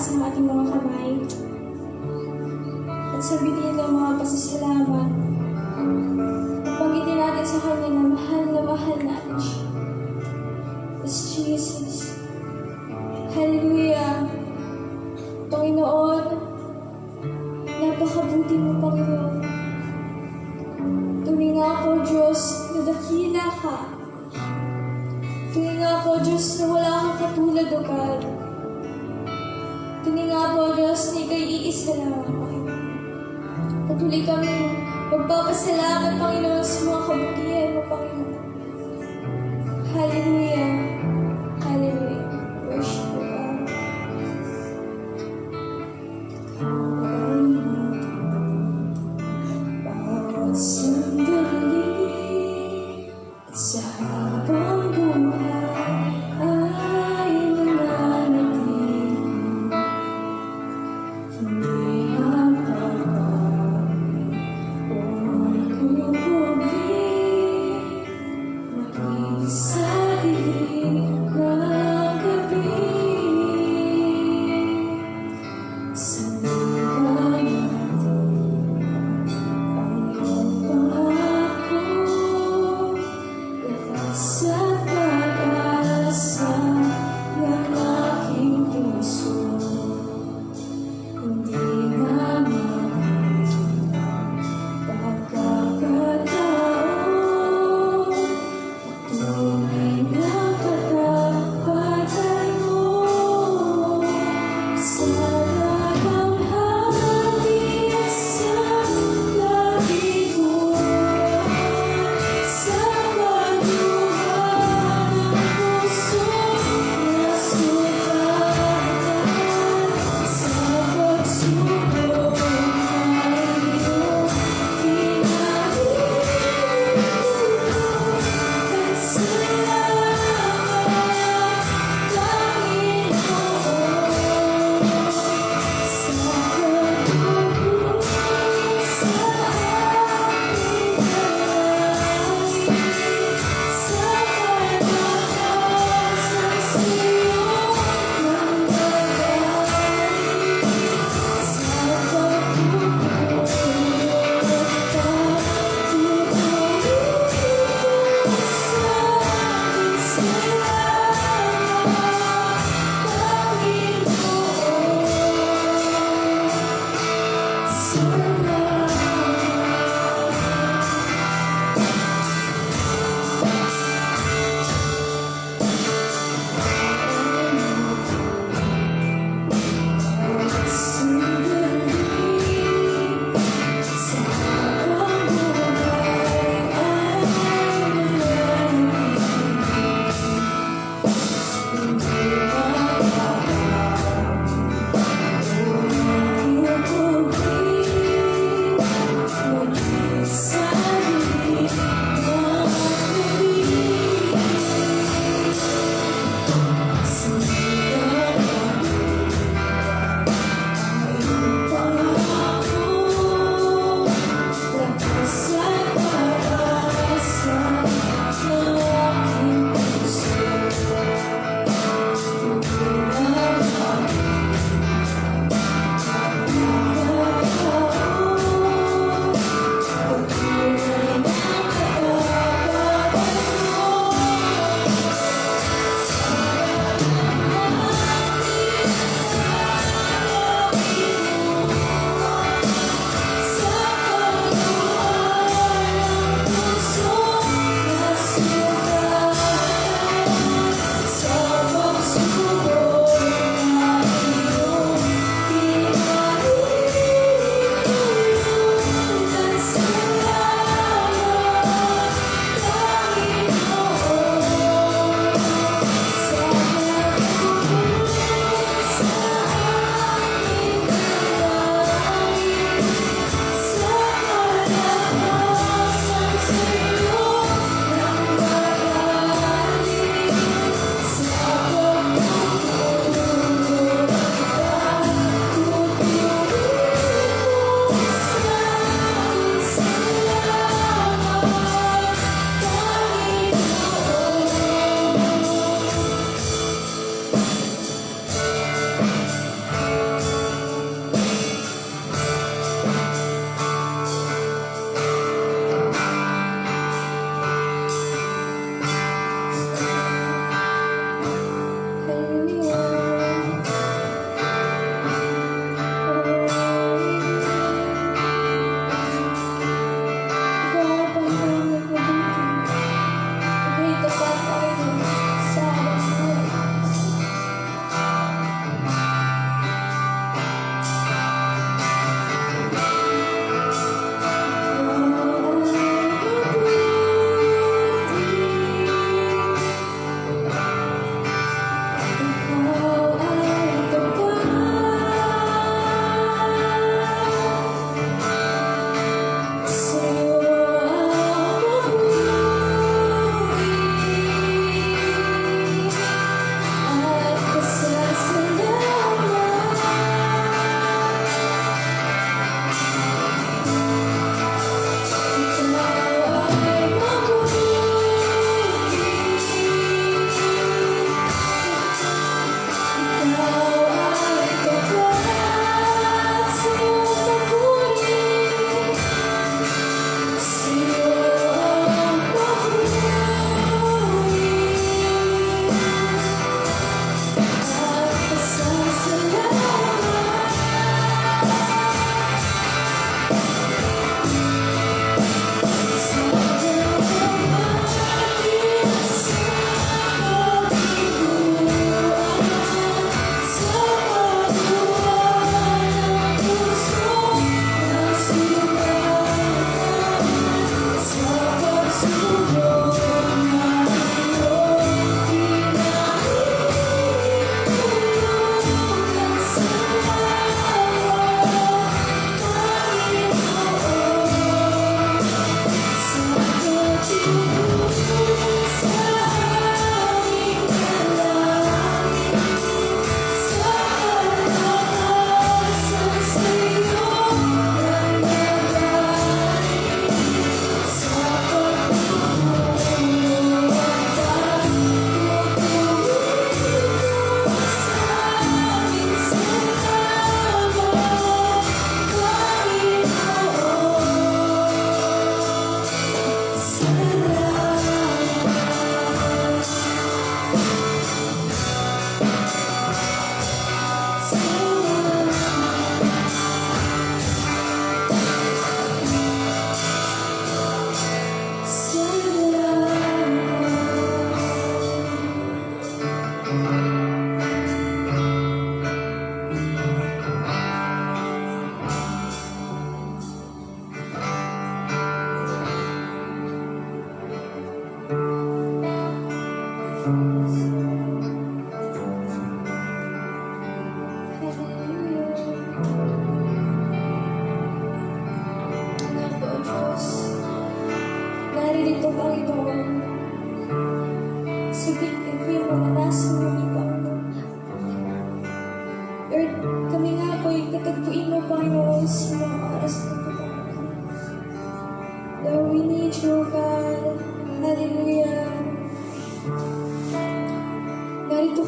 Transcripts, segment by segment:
itaas ang ating mga kamay at sabihin ng mga pasasalamat. Pagpagitin natin sa Kanya na mahal natin siya. It's Jesus. Hallelujah. Panginoon, napakabuti mo, Panginoon. Tunay nga po, Diyos, na dakila ka. Tunay nga po, Diyos, na wala kang katulad o God. Tunay nga po, Diyos, na ika'y iisa lang, Panginoon. Patuloy kami magpapasalamat, Panginoon, sa mga kabutihan mo, Panginoon. Hallelujah. Hallelujah. Worship you, God. Bawat sandali at sa habang buhay ay nananatili. Hindi mapagbabago o maguguli. Maging sa dilim ng gabi.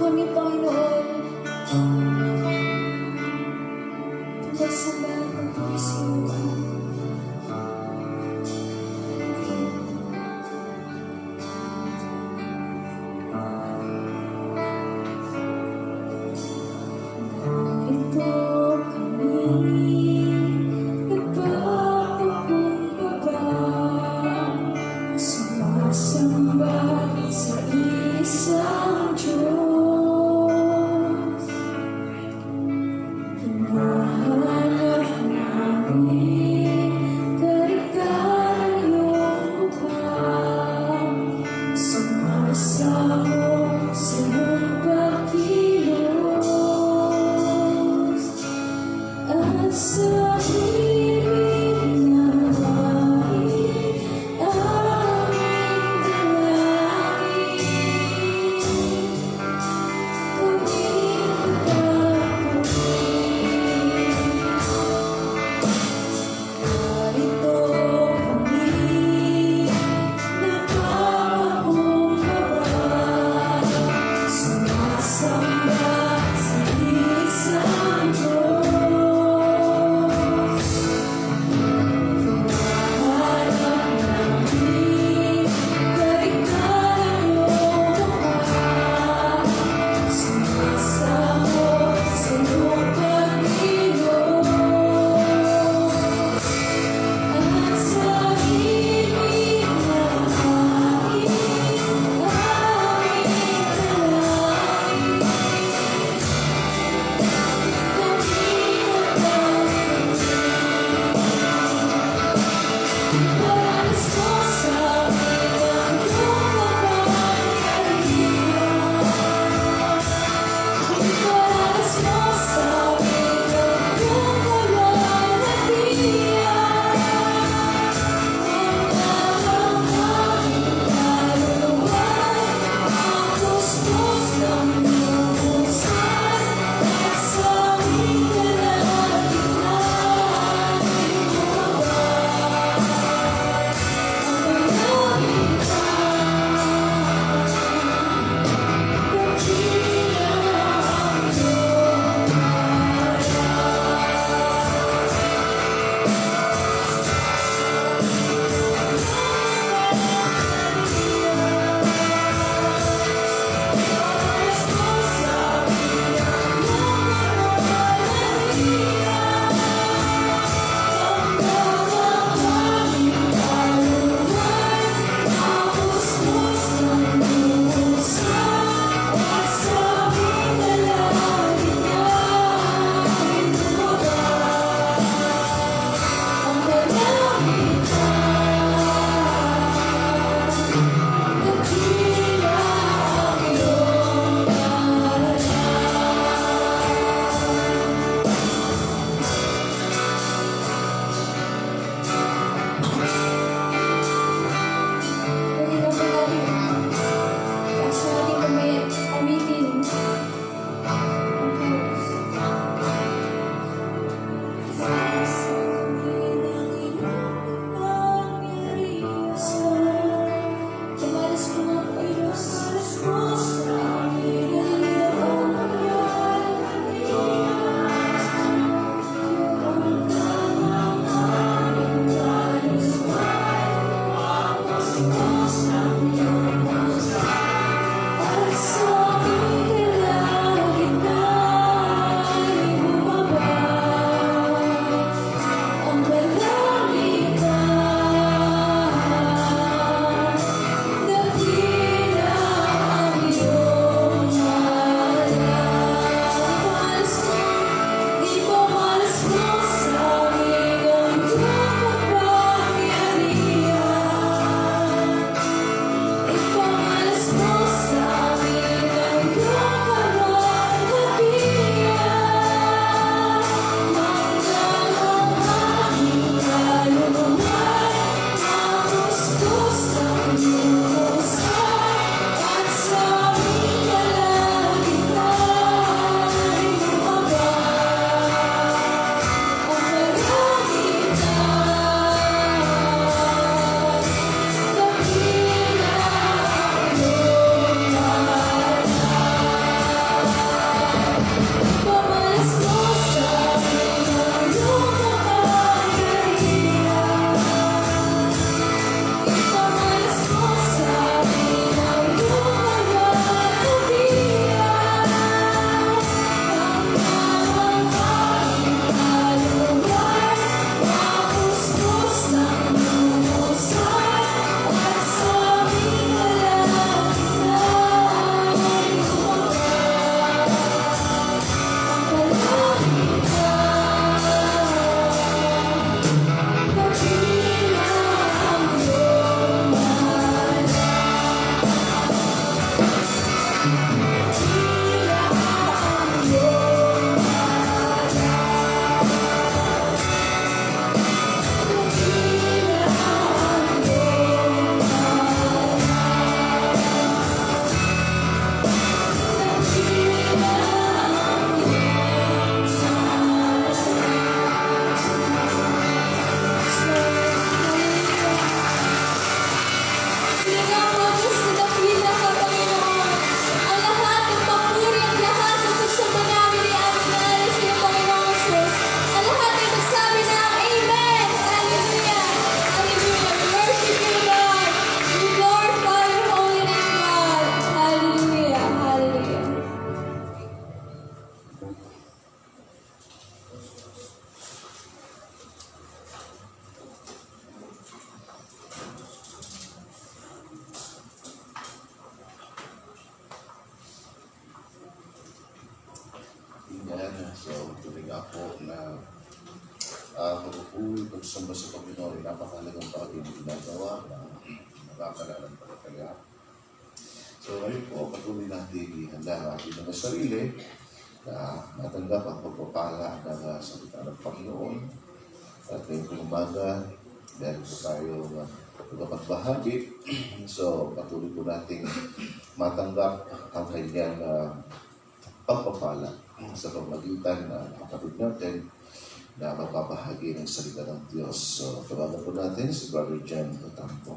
kami, Panginoon. Tungkol sa lahat ng pagkisimulan. Ito kami, nagpapakumbaba, sumasamba sa isang Diyos. Hinahanap namin karikaan iyong mukha, sumasamo sa iyong pagkilos. At sa himig na langit, aming dalangin, kami narito kami, nagpapakumbaba, sumasamba sa isang Diyos. Pagpupuloy, pagsamba sa Panginoon, napakalagang bagay na ginagawa na nakakalalang. So ngayon po, patuloy natin ihanda ang ating mga sarili na natanggap ang pagpapala ng salita ng Panginoon. At ngayon po umaga, dahil po tayo magapagbahagi, so patuloy po natin matanggap ang kanyang pagpapala sa pamagitan ng kapatid natin na magbabahagi ng salita ng Diyos. So tawagan po natin si Brother Jan Otampo.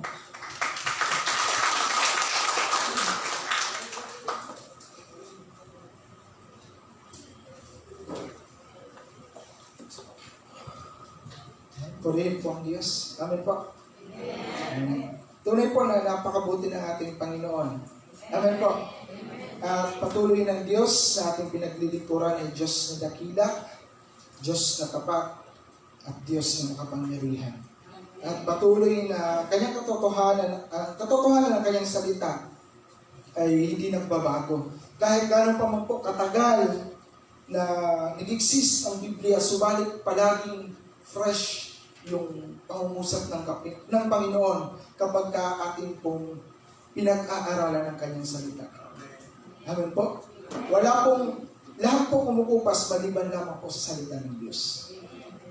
Purihin po ang Diyos. Amen po. Amen. Tunay po na napakabuti ng ating Panginoon. Amen po. At patuloy ng Diyos sa ating pinaglilingkuran ay Diyos na dakila, Diyos na tapat, at Diyos na makapangyarihan. At patuloy na kanyang katotohanan ng kanyang salita ay hindi nagbabago. Kahit gano'n pa man po katagal na nag-exist ang Biblia, subalit palaging fresh yung pangungusap ng Panginoon kapag ating pong pinag-aaralan ng kanyang salita. Amen po? Lahat po kumukupas maliban lamang po sa salita ng Diyos.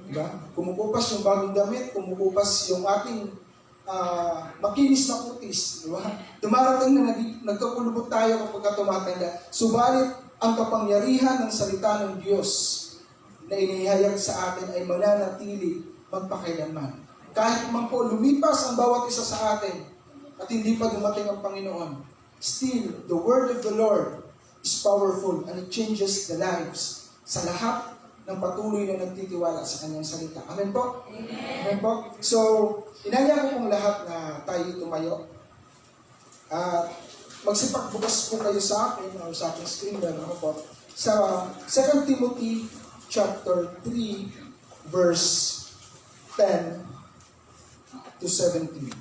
Diba? Kumukupas yung bagong damit, kumukupas yung ating makinis na kutis. Diba? Dumarating na nagkakulubot tayo kapag tumatanda. Subalit, ang kapangyarihan ng salita ng Diyos na inihayag sa atin ay mananatili magpakailanman. Kahit man po lumipas ang bawat isa sa atin at hindi pa dumating ang Panginoon, still, the word of the Lord is powerful and it changes the lives sa lahat ng patuloy na nagtitiwala sa kanyang salita. Amen po? Amen po? So, inaya ko pong lahat na tayo tumayo. At magsipagbukas po kayo sa akin o sa aking screen na po sa 2 Timothy chapter 3 verse 10 to 17.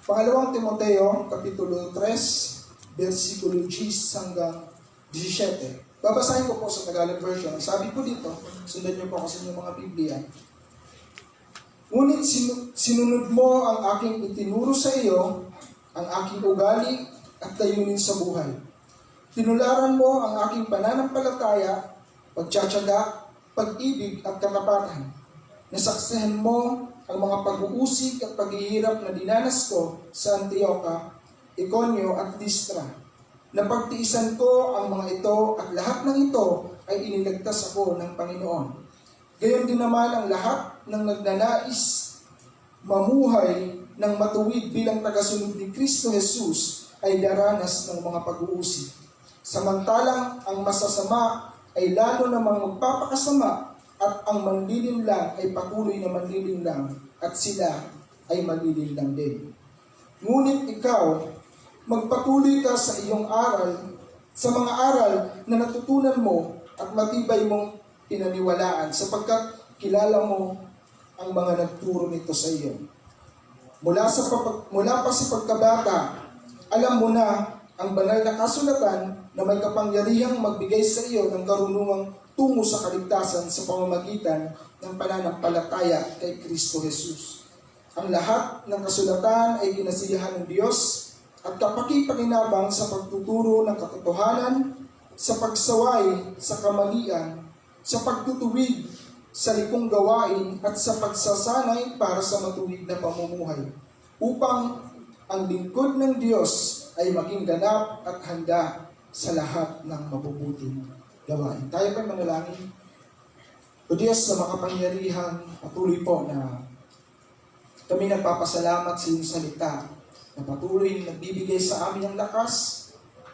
Pangalawang Timoteo, Kapitulo 3, versikulo 10 hanggang 17. Babasahin ko po sa Tagalog version. Sabi po dito, sundan niyo po kasi yung mga Biblia. Ngunit sinunod mo ang aking itinuro sa iyo, ang aking ugali at layunin sa buhay. Tinularan mo ang aking pananampalataya, pagtsatsaga, pag-ibig at katapatan. Nasaksihan mo ang mga pag-uusig at paghihirap na dinanas ko sa Antioquia, Iconio at Listra. Napagtiisan ko ang mga ito at lahat ng ito ay iniligtas ako ng Panginoon. Gayon din naman ang lahat ng nagnanais mamuhay ng matuwid bilang tagasunod ni Kristo Jesus ay daranas ng mga pag-uusig. Samantalang ang masasama ay lalo namang magpapakasama at ang manlilinlang ay patuloy na manlilinlang at sila ay manlilinlang din. Ngunit ikaw, magpatuloy ka sa iyong aral, sa mga aral na natutunan mo at matibay mong pinaniwalaan sapagkat kilala mo ang mga nagturo nito sa iyo. Mula pa sa pagkabata, alam mo na ang banal na kasulatan na may kapangyarihang magbigay sa iyo ng karunungang tungo sa kaligtasan sa pamamagitan ng pananampalataya kay Kristo Jesus. Ang lahat ng kasulatan ay kinasiyahan ng Diyos at kapakipakinabang sa pagtuturo ng katotohanan, sa pagsaway sa kamalian, sa pagtutuwid sa likong gawain at sa pagsasanay para sa matuwid na pamumuhay, upang ang lingkod ng Diyos ay maging ganap at handa sa lahat ng mabubuting gawain. Tayo pa manalangin. O Diyos na makapangyarihan, patuloy po na kami nagpapasalamat sa iyong salita na patuloy nagbibigay sa amin ng lakas,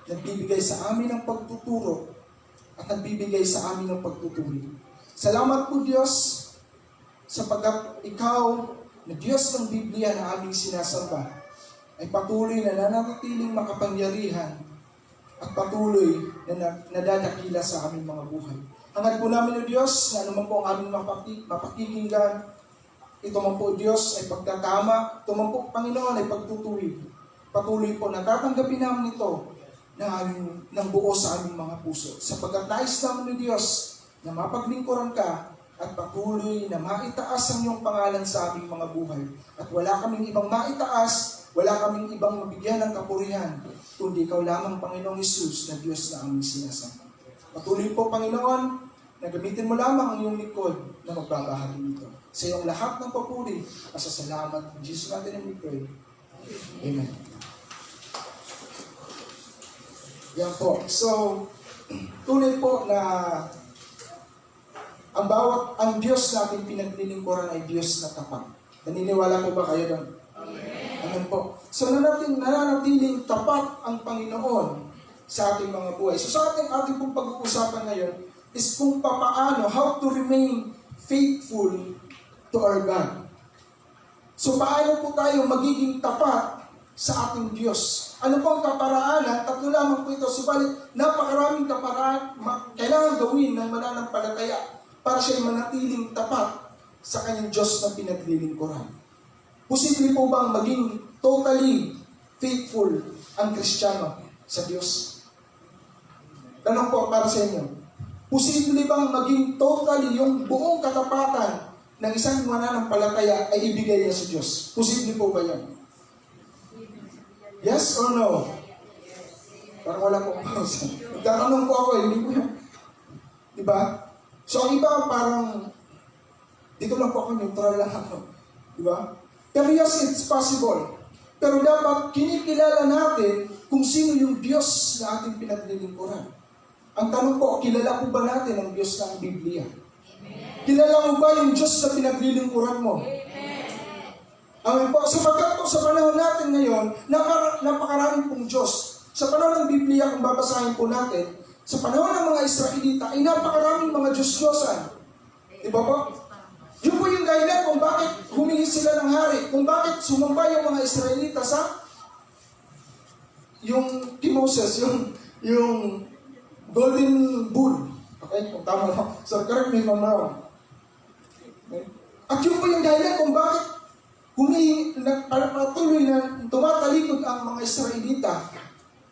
nagbibigay sa amin ng pagtuturo, at nagbibigay sa amin ng pagtutuloy. Salamat po Diyos sapagkat Ikaw na Diyos ng Biblia na aming sinasamba ay patuloy na nananatiling makapangyarihan at patuloy na nadadakila sa aming mga buhay. Hangad po namin o Diyos na anuman po ang aming mapakikinggan, ito man po Diyos ay pagkatama, ito man po Panginoon ay pagtutuwid. Patuloy po na tatanggapin namin ito ng buo sa aming mga puso. Sapagkat nais namin ni Diyos na mapaglingkuran ka at patuloy na maitaas ang iyong pangalan sa aming mga buhay. At wala kaming ibang maitaas, wala kaming ibang mabigyan ng kapurihan, kundi ikaw lamang, Panginoong Hesus, na Diyos na aming sinasamba. Patuloy po, Panginoon, na gamitin mo lamang ang iyong likod na magbabahagi nito. Sa iyong lahat ng papuri, pasasalamat. In Jesus natin we pray. Amen. Yan po. So, tunay po na ang Diyos natin pinaglilingkuran ay Diyos na tapat. Naniniwala po ba kayo doon? Amen po. So, nananatiling tapat ang Panginoon sa ating mga buhay. So, sa ating pong pag-uusapan ngayon is kung paano, how to remain faithful to our God. So, paano po tayo magiging tapat sa ating Diyos? Ano po ang kaparaanan? Tatlo lamang po ito. Subalit, napakaraming kaparaan kailangan gawin ng mananampalataya para siya manatiling tapat sa kanyang Diyos na pinaglilingkuran. Posible po bang maging totally faithful ang Kristiyano sa Diyos? Tanong po para sa inyo. Posible bang maging totally yung buong katapatan ng isang mananampalataya ay ibigay niya sa Diyos? Posible po ba yan? Yes or no? Parang wala pong pause. Nagtatanong po ako, hindi po yan. Diba? So, ang iba parang, dito lang po ako, neutral lang ako. Diba? Pero yes, it's possible. Pero dapat kinikilala natin kung sino yung Diyos na ating pinaglilingkuran. Ang tanong po, kilala po ba natin ang Diyos ng Biblia? Amen. Kilala mo ba yung Diyos na pinaglilingkuran mo? Amen po. Sapagkat po sa panahon natin ngayon, napakaraming pong Diyos. Sa panahon ng Biblia, kung babasahin po natin, sa panahon ng mga Israelita, ay napakaraming mga Diyos-Diyosan. Diba po? Yun po yung dahilan kung bakit humingi sila ng hari, kung bakit sumamba yung mga Israelita sa yung kay Moses, yung golden bull. Okay? Kung tama na. So, correct me if I'm wrong. Okay? At yun po yung dahilan kung bakit patuloy na tumatalikod ang mga Israelita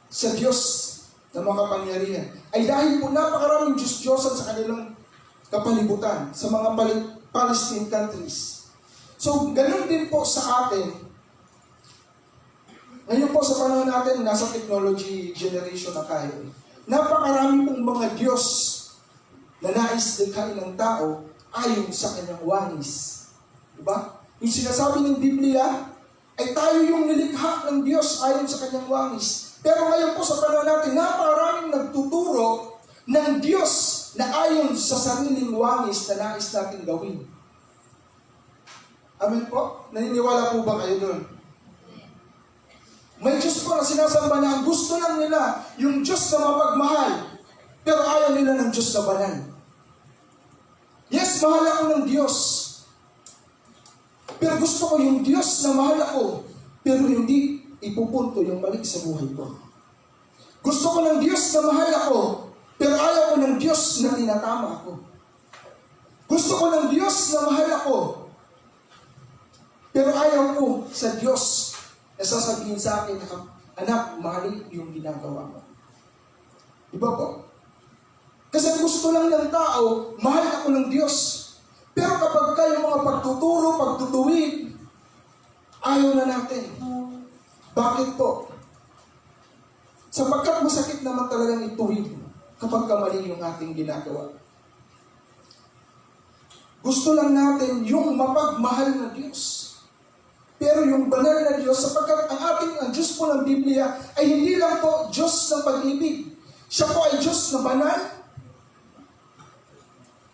sa Diyos na makapangyarihan. Ay dahil po napakaraming Diyos-Diyosan sa kanilang kapalibutan, sa mga Palestine countries. So, ganun din po sa atin. Ngayon po sa panahon natin, nasa technology generation na tayo. Napakarami pong mga Diyos na nais likhain ng tao ayon sa kanyang wanis. Diba? Yung sinasabi ng Biblia, ay tayo yung nilikha ng Diyos ayon sa kanyang wanis. Pero ngayon po sa panahon natin, napakaraming nagtuturo ng Diyos na ayon sa sariling wangis na nais natin gawin. Amen po? Naniniwala po ba kayo doon? May Diyos po na sinasamba na ang gusto lang nila yung Diyos na mapagmahal, pero ayaw nila ng Diyos na banal. Yes, mahal ako ng Diyos. Pero gusto ko yung Diyos na mahal ako, pero hindi ipupunto yung balik sa buhay ko. Gusto ko ng Diyos na mahal ako, pero ayaw ko ng Diyos na tinatama ako. Gusto ko ng Diyos na mahal ako, pero ayaw ko sa Diyos na sasabihin sa akin na, anak, mahalin yung ginagawa mo. Diba po? Kasi gusto lang ng tao, mahal ako ng Diyos. Pero kapag kayo mga pagtuturo, pagtutuwid, ayaw na natin. Bakit po? Sapagkat masakit naman talagang ituwid kapag kamali yung ating ginagawa. Gusto lang natin yung mapagmahal na Diyos. Pero yung banal na Diyos, sapagkat ang Diyos po ng Biblia ay hindi lang po Diyos ng pag-ibig. Siya po ay Diyos na banal.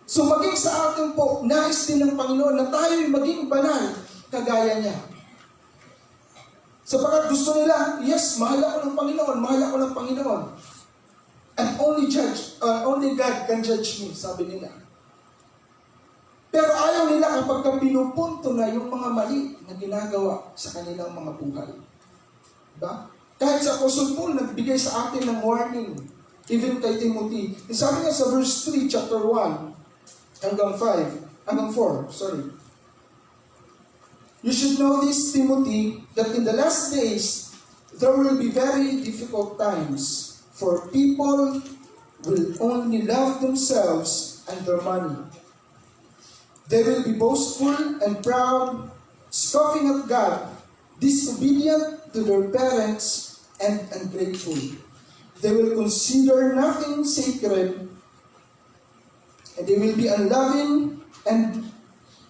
So maging sa atin po, nais din ng Panginoon na tayo'y maging banal kagaya niya. Sapagkat gusto nila, yes, mahal ako ng Panginoon, mahal ako ng Panginoon. And only God can judge me, sabi nila. Pero ayaw nila kapag pinupunto na yung mga mali na ginagawa sa kanilang mga buhay. Diba? Kahit sa Apostle Paul, nagbigay sa atin ng warning, even kay Timothy. Sabi niya sa verse 3, chapter 1, hanggang 4, sorry. You should know this, Timothy, that in the last days, there will be very difficult times, for people will only love themselves and their money. They will be boastful and proud, scoffing at God, disobedient to their parents, and ungrateful. They will consider nothing sacred, and they will be unloving and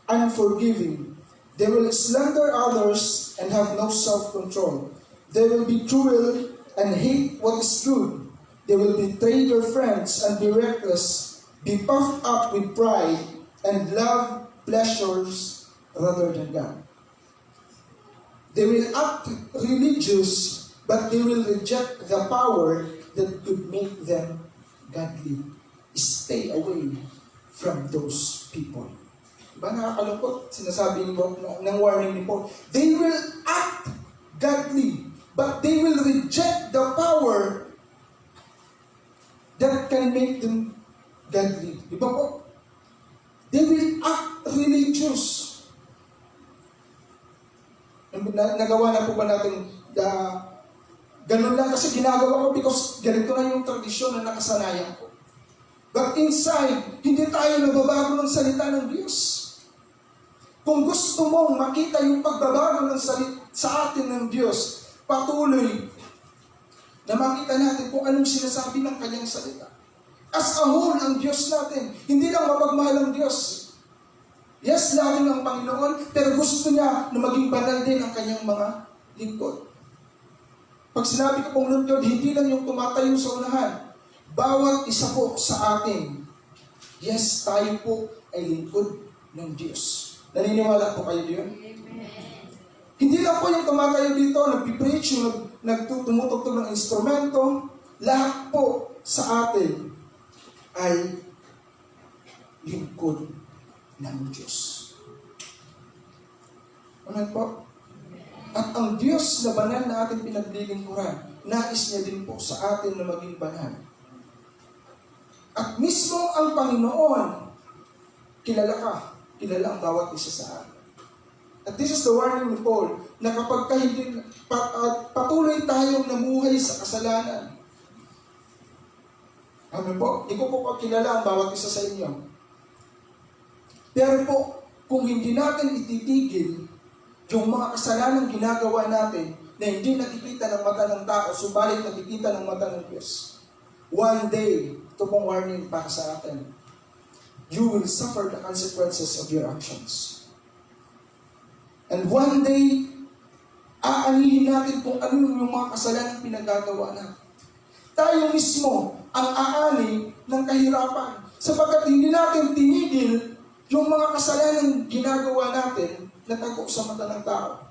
unforgiving. They will slander others and have no self-control. They will be cruel and hate what is good. They will betray their friends and be reckless, be puffed up with pride, and love pleasures rather than God. They will act religious, but they will reject the power that could make them godly. Stay away from those people. Diba nakakalungkot? Sinasabi ni Paul, ng warning ni Paul. They will act godly, but they will reject the power that can make them godly. Diba po? They will act religious. Nagawa na po ba natin ganun lang kasi ginagawa ko because ganito na yung tradisyon na nakasanayan ko. But inside, hindi tayo nababago ng salita ng Diyos. Kung gusto mong makita yung pagbabago ng sa atin ng Diyos, patuloy na makita natin kung anong sinasabi ng kanyang salita. As a whole, ang Diyos natin, hindi lang mapagmahal ang Diyos. Yes, loving ang Panginoon, pero gusto niya na maging banal din ang kanyang mga lingkod. Pag sinabi ko pong lingkod, hindi lang yung tumatayo sa unahan. Bawat isa po sa atin, yes, tayo po ay lingkod ng Diyos. Naniniwala po kayo diyon? Hindi lang po yung tumatayo dito, nagpipreach, yung tumutugtog ng instrumento. Lahat po sa atin ay lingkod ng Diyos. Amen po? At ang Diyos na banal na ating pinaglilingkuran, nais niya din po sa atin na maging banal. At mismo ang Panginoon, kilala ka, kilala ang bawat isa sa atin. At this is the warning ni Paul, na kapag patuloy tayong namuhay sa kasalanan, amen po, di ko po kilala ang bawat isa sa inyo. Pero po, kung hindi natin ititigil yung mga kasalanang ginagawa natin na hindi nakikita ng mata ng tao, subalit nakikita ng mata ng Diyos, one day, ito pong warning para sa atin, you will suffer the consequences of your actions. And one day, aanihin natin kung ano yung mga kasalanang pinagagawa natin. Tayo mismo ang aani ng kahirapan sapagkat hindi natin tinigil yung mga kasalanang ginagawa natin na tago sa mata ng tao.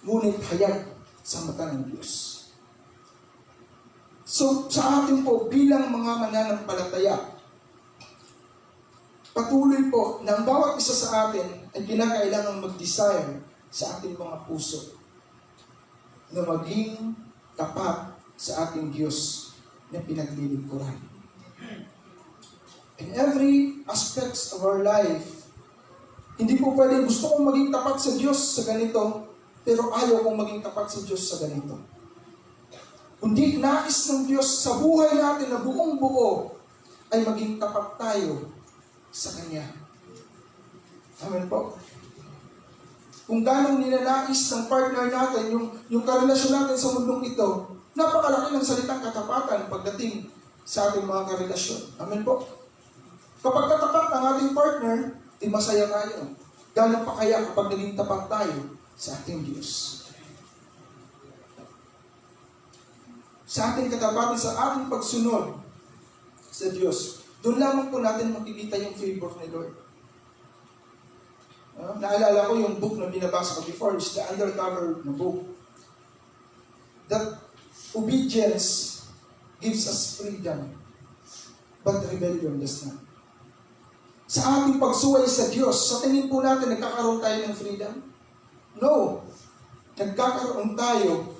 Ngunit hayag sa mata ng Diyos. So, sa atin po, bilang mga mananampalataya, patuloy po na ang bawat isa sa atin ay kinakailangan mag-desire sa ating mga puso na maging tapat sa ating Diyos na pinaglilingkuran. In every aspects of our life, hindi po pwede gusto kong maging tapat sa Diyos sa ganito, pero ayaw kong maging tapat sa Diyos sa ganito. Kundi nais ng Diyos sa buhay natin na buong buo ay maging tapat tayo sa Kanya. Amen po. Kung ganong nilalais ng partner natin, yung karelasyon natin sa mundong ito, napakalaki ng salitang katapatan pagdating sa ating mga karelasyon. Amen po. Kapag katapat ang ating partner, di masaya tayo. Gano'n pa kaya kapag naging tapat tayo sa ating Diyos? Sa ating katapatan, sa ating pagsunod sa Diyos, doon lamang po natin makikita yung favor ni Lord. Naalala ko yung book na binabasa ko before, is the Undercover na book. That obedience gives us freedom, but rebellion does not. Sa ating pagsuway sa Diyos, sa tingin po natin, nagkakaroon tayo ng freedom? No. Nagkakaroon tayo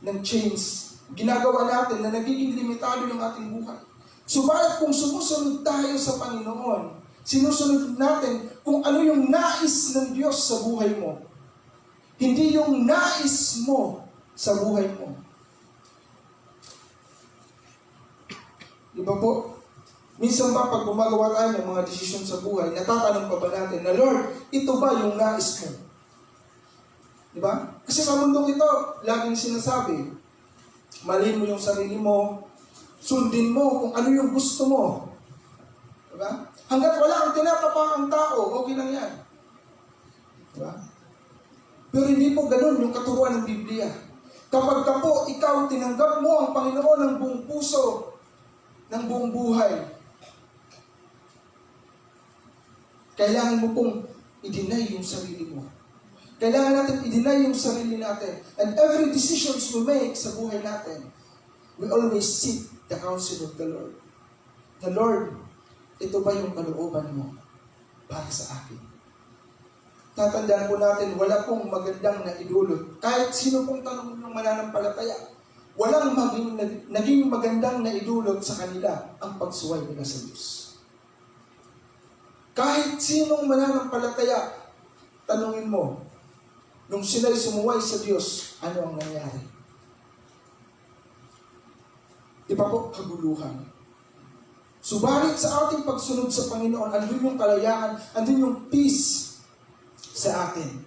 ng chains. Ginagawa natin na nagiging limitado yung ating buhay. Subalit kung sumusunod tayo sa Panginoon, sinusunod natin kung ano yung nais ng Diyos sa buhay mo. Hindi yung nais mo sa buhay mo. Di ba po? Minsan ba pag gumagawa tayo ng mga desisyon sa buhay, natatanong pa ba natin na, Lord, ito ba yung nais mo? Di ba? Kasi sa mundong ito, laging sinasabi, malin mo yung sarili mo, sundin mo kung ano yung gusto mo. Di ba? Hanggat wala ang tinatapa ang tao, okay lang yan. Di ba? Pero hindi po ganun yung katuruan ng Biblia. Kapag ka po, ikaw tinanggap mo ang Panginoon ng buong puso, ng buong buhay, kailangan mo pong i-deny yung sarili mo. Kailangan natin i-deny yung sarili natin. And every decisions we make sa buhay natin, we always seek the counsel of the Lord. The Lord, ito ba yung kalooban mo para sa akin? Tatandaan po natin, wala pong magandang naidulot. Kahit sino pong tanong ng mananampalataya, walang naging magandang naidulot sa kanila ang pagsuway nila sa Diyos. Kahit sinong mananampalataya, tanungin mo, nung sila'y sumuway sa Diyos, ano ang nangyari? Di ba po, kaguluhan? Subalit sa ating pagsunod sa Panginoon, andun yung kalayaan, andun yung peace sa atin.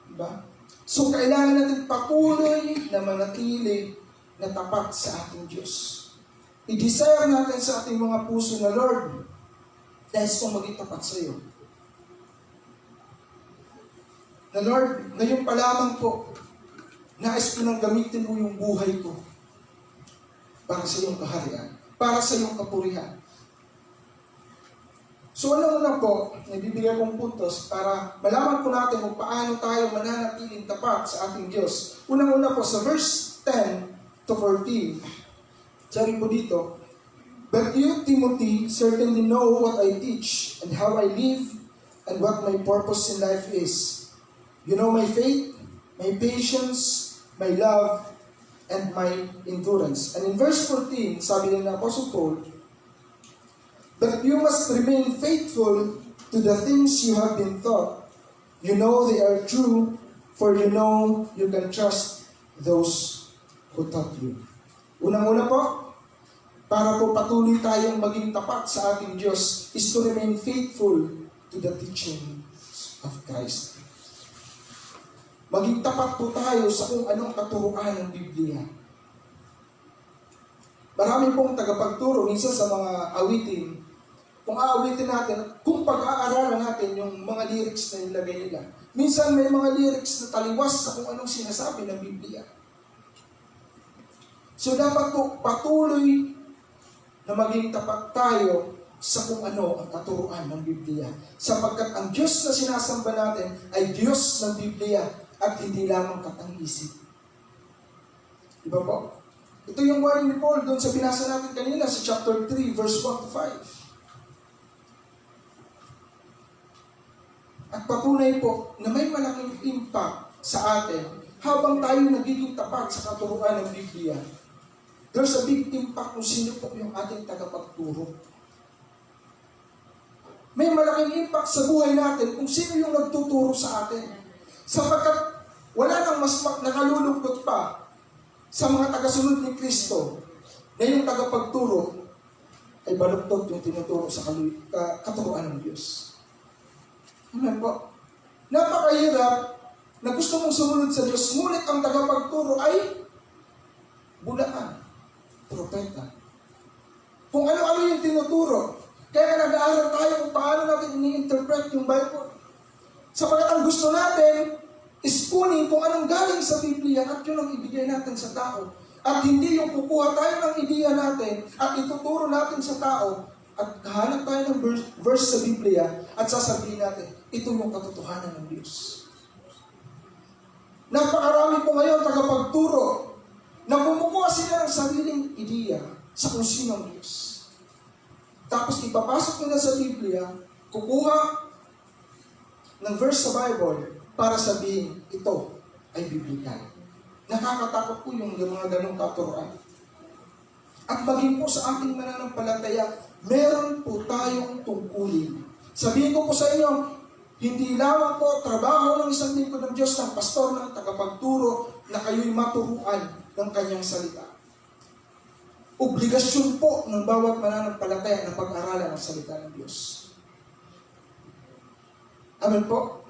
Di ba? So, kailangan natin patuloy na manatili na tapat sa ating Diyos. I-desire natin sa ating mga puso na, Lord, nais kong maging tapat sa iyo. Na Lord, ngayon pa lamang po, nais ko nang gamitin mo yung buhay ko para sa iyong kaharian, para sa iyong kapurihan. So una po, nabibigyan kong puntos para malaman po natin kung paano tayo mananatiling tapat sa ating Diyos. Unang-una po, sa verse 10 to 14, sabi po dito, "But you, Timothy, certainly know what I teach and how I live and what my purpose in life is. You know my faith, my patience, my love, and my endurance." And in verse 14, sabi ng Apostle Paul, "But you must remain faithful to the things you have been taught. You know they are true, for you know you can trust those who taught you." Unang-una po, para po patuloy tayong maging tapat sa ating Diyos is to remain faithful to the teaching of Christ. Maging tapat po tayo sa kung anong katuruan ng Biblia. Marami pong tagapagturo, minsan sa mga awitin, kung aawitin natin, kung pag-aaralan natin yung mga lyrics na nilagay nila, minsan may mga lyrics na taliwas sa kung anong sinasabi ng Biblia. So dapat po patuloy na maging tapat tayo sa kung ano ang katuruan ng Biblia. Sapagkat ang Diyos na sinasamba natin ay Diyos ng Biblia at hindi lamang katang-isip. Diba po? Ito yung warning ni Paul doon sa binasa natin kanina sa chapter 3, verse 1 to 5. At patunay po na may malaking impact sa atin habang tayo nagiging tapat sa katuruan ng Biblia. There's a big impact kung sino po yung ating tagapagturo. May malaking impact sa buhay natin kung sino yung nagtuturo sa atin. Sapagkat wala nang mas nakalulungkot pa sa mga tagasunod ni Kristo na yung tagapagturo ay baluktot yung tinuturo sa katuruan ng Diyos. Amen po. Napakahirap na gusto mong sumunod sa Diyos, ngunit ang tagapagturo ay bulaan, propeta. Kung ano-ano yung tinuturo. Kaya nag-aaral tayo kung paano natin ini-interpret yung Bible. Sapagkat ang gusto natin is kunin kung anong galing sa Biblia at yun ang ibigay natin sa tao. At hindi yung kukuha tayo ng ideya natin at ituturo natin sa tao at hanap tayo ng verse sa Biblia at sasabihin natin, ito yung katotohanan ng Diyos. Napakarami po ngayon tagapagturo na kumukuha sila ng sariling ideya sa kung sino ang Diyos. Tapos ipapasok nila sa Biblia, kukuha ng verse sa Bible para sabihin, ito ay biblical. Nakakatakot po yung mga ganong katuruan. At maging po sa ating mananampalataya, meron po tayong tungkulin. Sabihin ko po sa inyo, hindi lamang po trabaho ng isang lingkod ng Diyos, ng pastor, ng tagapagturo, na kayo'y maturuan ng kanyang salita. obligasyon po ng bawat mananampalataya na pag-aralan ang salita ng Diyos. Amen po?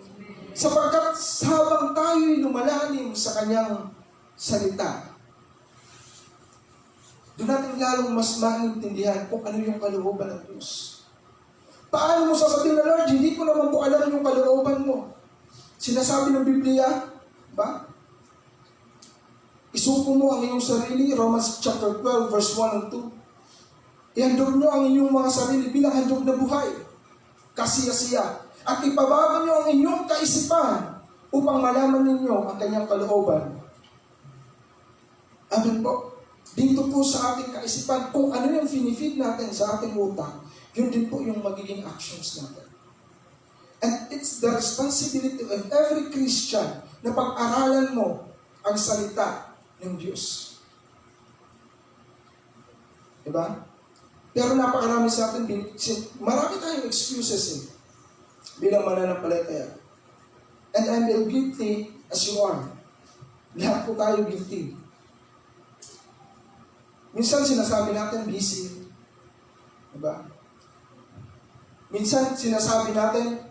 Sapagkat habang tayo'y lumalalim sa kanyang salita, doon natin lalong mas maintindihan kung ano yung kalooban ng Diyos. Paano mo sasabihin na, Lord, hindi ko naman po alam yung kalooban mo. Sinasabi ng Biblia, ba? Isuko mo ang iyong sarili, Romans chapter 12, verse 1 and 2. Ihandog nyo ang inyong mga sarili bilang handog na buhay, kasiyasiya, at ipabago nyo ang inyong kaisipan upang malaman ninyo ang kanyang kalooban. Amen po. Dito po sa ating kaisipan, kung ano yung finifeed natin sa ating utak, yun din po yung magiging actions natin. And it's the responsibility of every Christian na pag-aralan mo ang salita ng Diyos. Diba? Pero napakarami sa atin, marami tayong excuses bilang mananampalataya. And I'm guilty as you are. Lahat po tayo guilty. Minsan sinasabi natin busy. Diba? Minsan sinasabi natin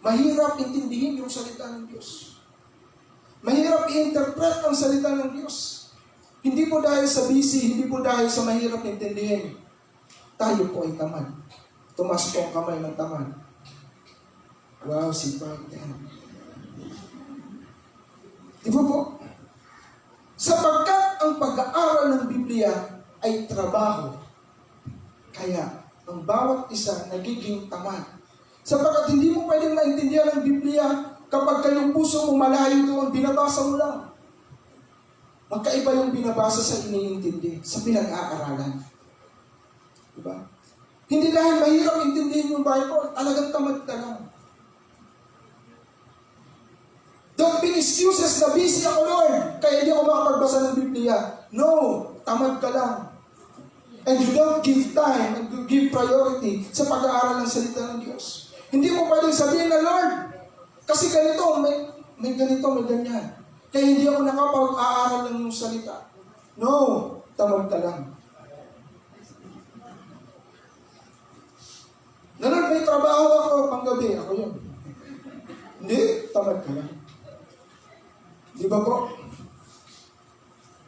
mahirap intindihin yung salita ng Diyos. Mahirap i-interpret ang salita ng Diyos. Hindi po dahil sa busy, hindi po dahil sa mahirap intindihin. Tayo po ay tamad. Tumas po ang kamay ng tamad. Wow, sipag. Di ba po? Sapagkat ang pag-aaral ng Biblia ay trabaho. Kaya, ang bawat isa nagiging tamad. Sapagkat hindi mo pwedeng maintindihan ang Biblia kapag kayong puso mo malayo doon, binabasa mo lang. Magkaiba yung binabasa sa iniintindi, sa pinag-aaralan. Diba? Hindi dahil mahirap intindihin yung Bible, talagang tamad ka lang. Don't be excuses na busy ako, Lord, kaya hindi ako makapagbasa ng Biblia. No, tamad ka lang. And you don't give time and you give priority sa pag-aaral ng salita ng Diyos. Hindi mo pwedeng sabihin na, Lord, kasi ganito, may ganito, may ganyan. Kaya hindi ako nakapag-aaral ng iyong salita. No, tamad ka lang. Na Lord, may trabaho ako panggabi. Ako yun. Hindi, tamad ka lang. Di ba po?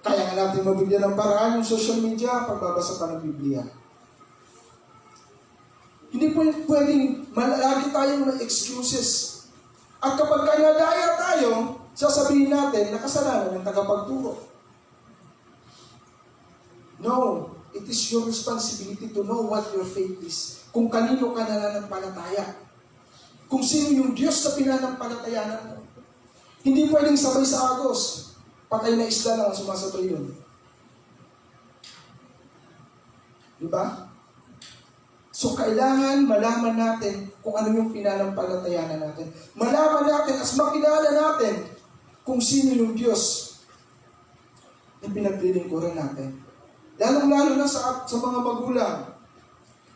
Kaya nga natin mabigyan ng paraan yung social media, pagbabasa pa ng Biblia. Hindi po pwedeng lagi tayong may excuses. At kapag kanadaya tayo, sasabihin natin na kasalanan ng tagapagturo. No, it is your responsibility to know what your faith is. Kung kanino ka nananampalataya. Kung sino yung Diyos sa pinanampalatayanan mo. Hindi pwedeng sabay sa agos. Patay na isda lang ang sumasabay yun. Diba? So, kailangan malaman natin kung ano yung pinanampalatayanan natin. Malaman natin, as makilala natin kung sino yung Diyos na pinaglilingkuran natin. Lalong-lalo na sa mga magulang.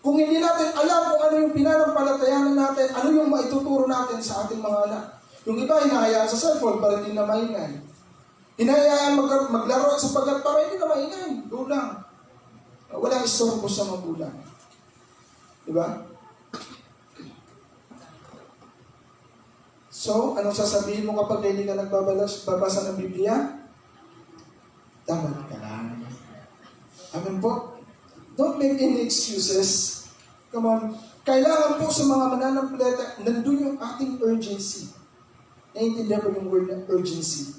Kung hindi natin alam kung ano yung pinanampalatayanan natin, ano yung maituturo natin sa ating mga anak. Yung iba, hinahayaan sa cellphone para hindi na maingay. Hinahayaan maglaro sapagkat para hindi na maingay. Doon lang. Walang istorbo sa magulang. Diba? So, anong sasabihin mo kapag hindi ka nagbabasa ng Biblia? Tamad ka lang. Amen po? Don't make any excuses. Come on. Kailangan po sa mga mananampalataya, nandun yung ating urgency. Naiintindihan mo yung word na urgency.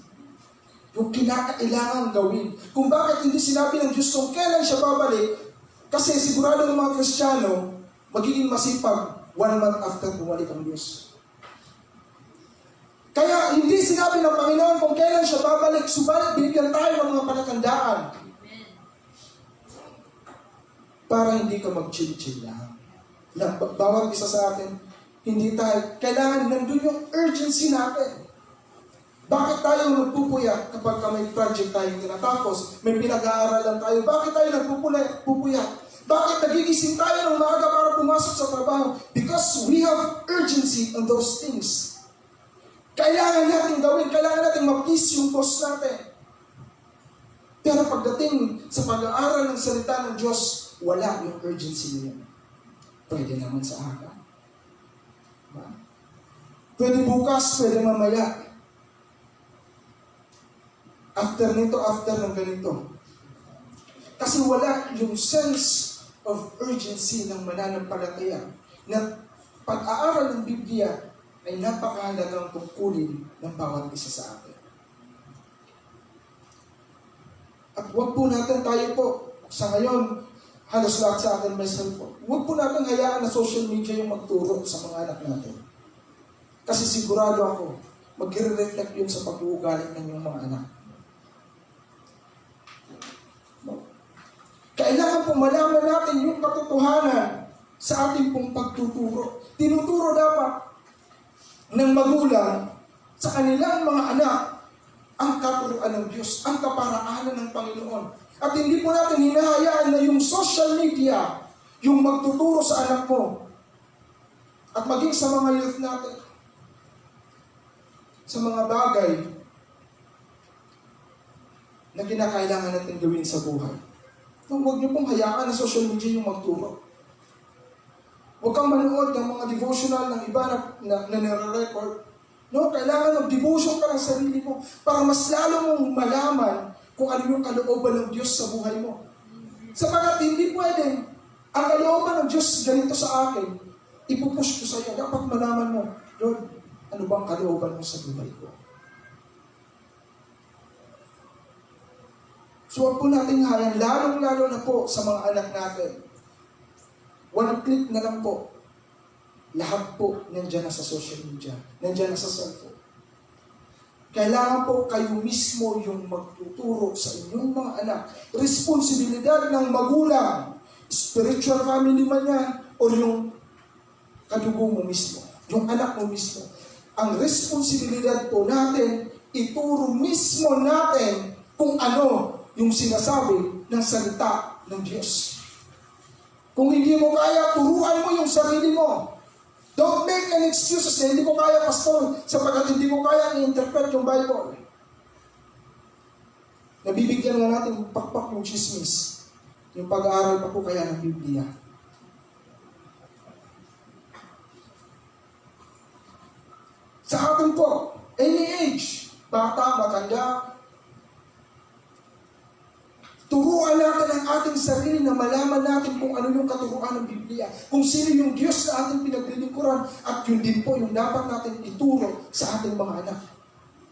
Yung kinakailangan gawin. Kung bakit hindi sinabi ng Diyos kung kailan siya babalik, kasi sigurado ng mga Kristiyano, magiging masipag 1 month after bumalik ang Diyos. Kaya hindi sinabi ng Panginoon kung kailan siya babalik, subalit binigyan tayo ng mga palatandaan. Para hindi ka mag-chill-chill lang. Bawat isa sa atin, hindi tayo, kailangan nandun yung urgency natin. Bakit tayo nagpupuyat kapag may project tayong tinatapos, may pinag-aaralan tayo? Bakit tayo nagpupuyat? Bakit nagigising tayo ng maaga para pumasok sa trabaho? Because we have urgency on those things. Kailangan natin gawin, kailangan natin ma-please yung boss natin. Pero pagdating sa pag-aaral ng salita ng Diyos, wala yung urgency niya. Pwede naman sa aga. Diba? Pwede bukas, pwede mamaya. After nito, after ng ganito. Kasi wala yung sense of urgency ng mananampalataya na pag-aaral ng Biblia ay napakahalagang tungkulin ng bawat isa sa atin. At huwag po natin tayo po, sa ngayon, halos lahat sa atin may cellphone. Huwag po natin hayaan na social media yung magturo sa mga anak natin. Kasi sigurado ako, magre-reflect yun sa pag-uugali ng iyong mga anak. Kailangan po malaman natin yung katotohanan sa ating pong pagtuturo. Tinuturo dapat ng magulang sa kanilang mga anak ang katuruan ng Diyos, ang kaparaanan ng Panginoon. At hindi po natin hinahayaan na yung social media yung magtuturo sa anak mo. At maging sa mga youth natin, sa mga bagay na kinakailangan natin gawin sa buhay. Huwag niyo pong hayaan na social media yung magturo. Huwag kang manood ng mga devotional ng iba na nare-record. No, kailangan mag-devotion ka ng sarili mo para mas lalo mong malaman kung ano yung kalooban ng Diyos sa buhay mo. Sapagkat hindi pwedeng ang kalooban ng Diyos ganito sa akin, ipupush ko sa iyo. Dapat malaman mo, Lord, ano bang kalooban mo sa buhay ko? So huwag po natin hayaan, lalong-lalo na po sa mga anak natin. One click na lang po. Lahat po nandiyan na sa social media. Nandiyan na sa cellphone. Kailangan po kayo mismo yung magtuturo sa inyong mga anak. Responsibilidad ng magulang, spiritual family man yan, o yung kadugo mo mismo, yung anak mo mismo. Ang responsibilidad po natin, ituro mismo natin kung ano yung sinasabi ng salita ng Diyos. Kung hindi mo kaya, turuan mo yung sarili mo. Don't make an excuses na hindi ko kaya, pastor, sapagkat hindi ko kaya i-interpret yung Bible. Nabibigyan nga natin pakpak yung chismis. Yung pag-aaral pa po kaya ng Biblia. Sa atin po, any age, bata, matanda, turuan natin ang ating sarili na malaman natin kung ano yung katuruan ng Biblia. Kung sino yung Diyos na ating pinaglilingkuran at yun din po yung dapat natin ituro sa ating mga anak.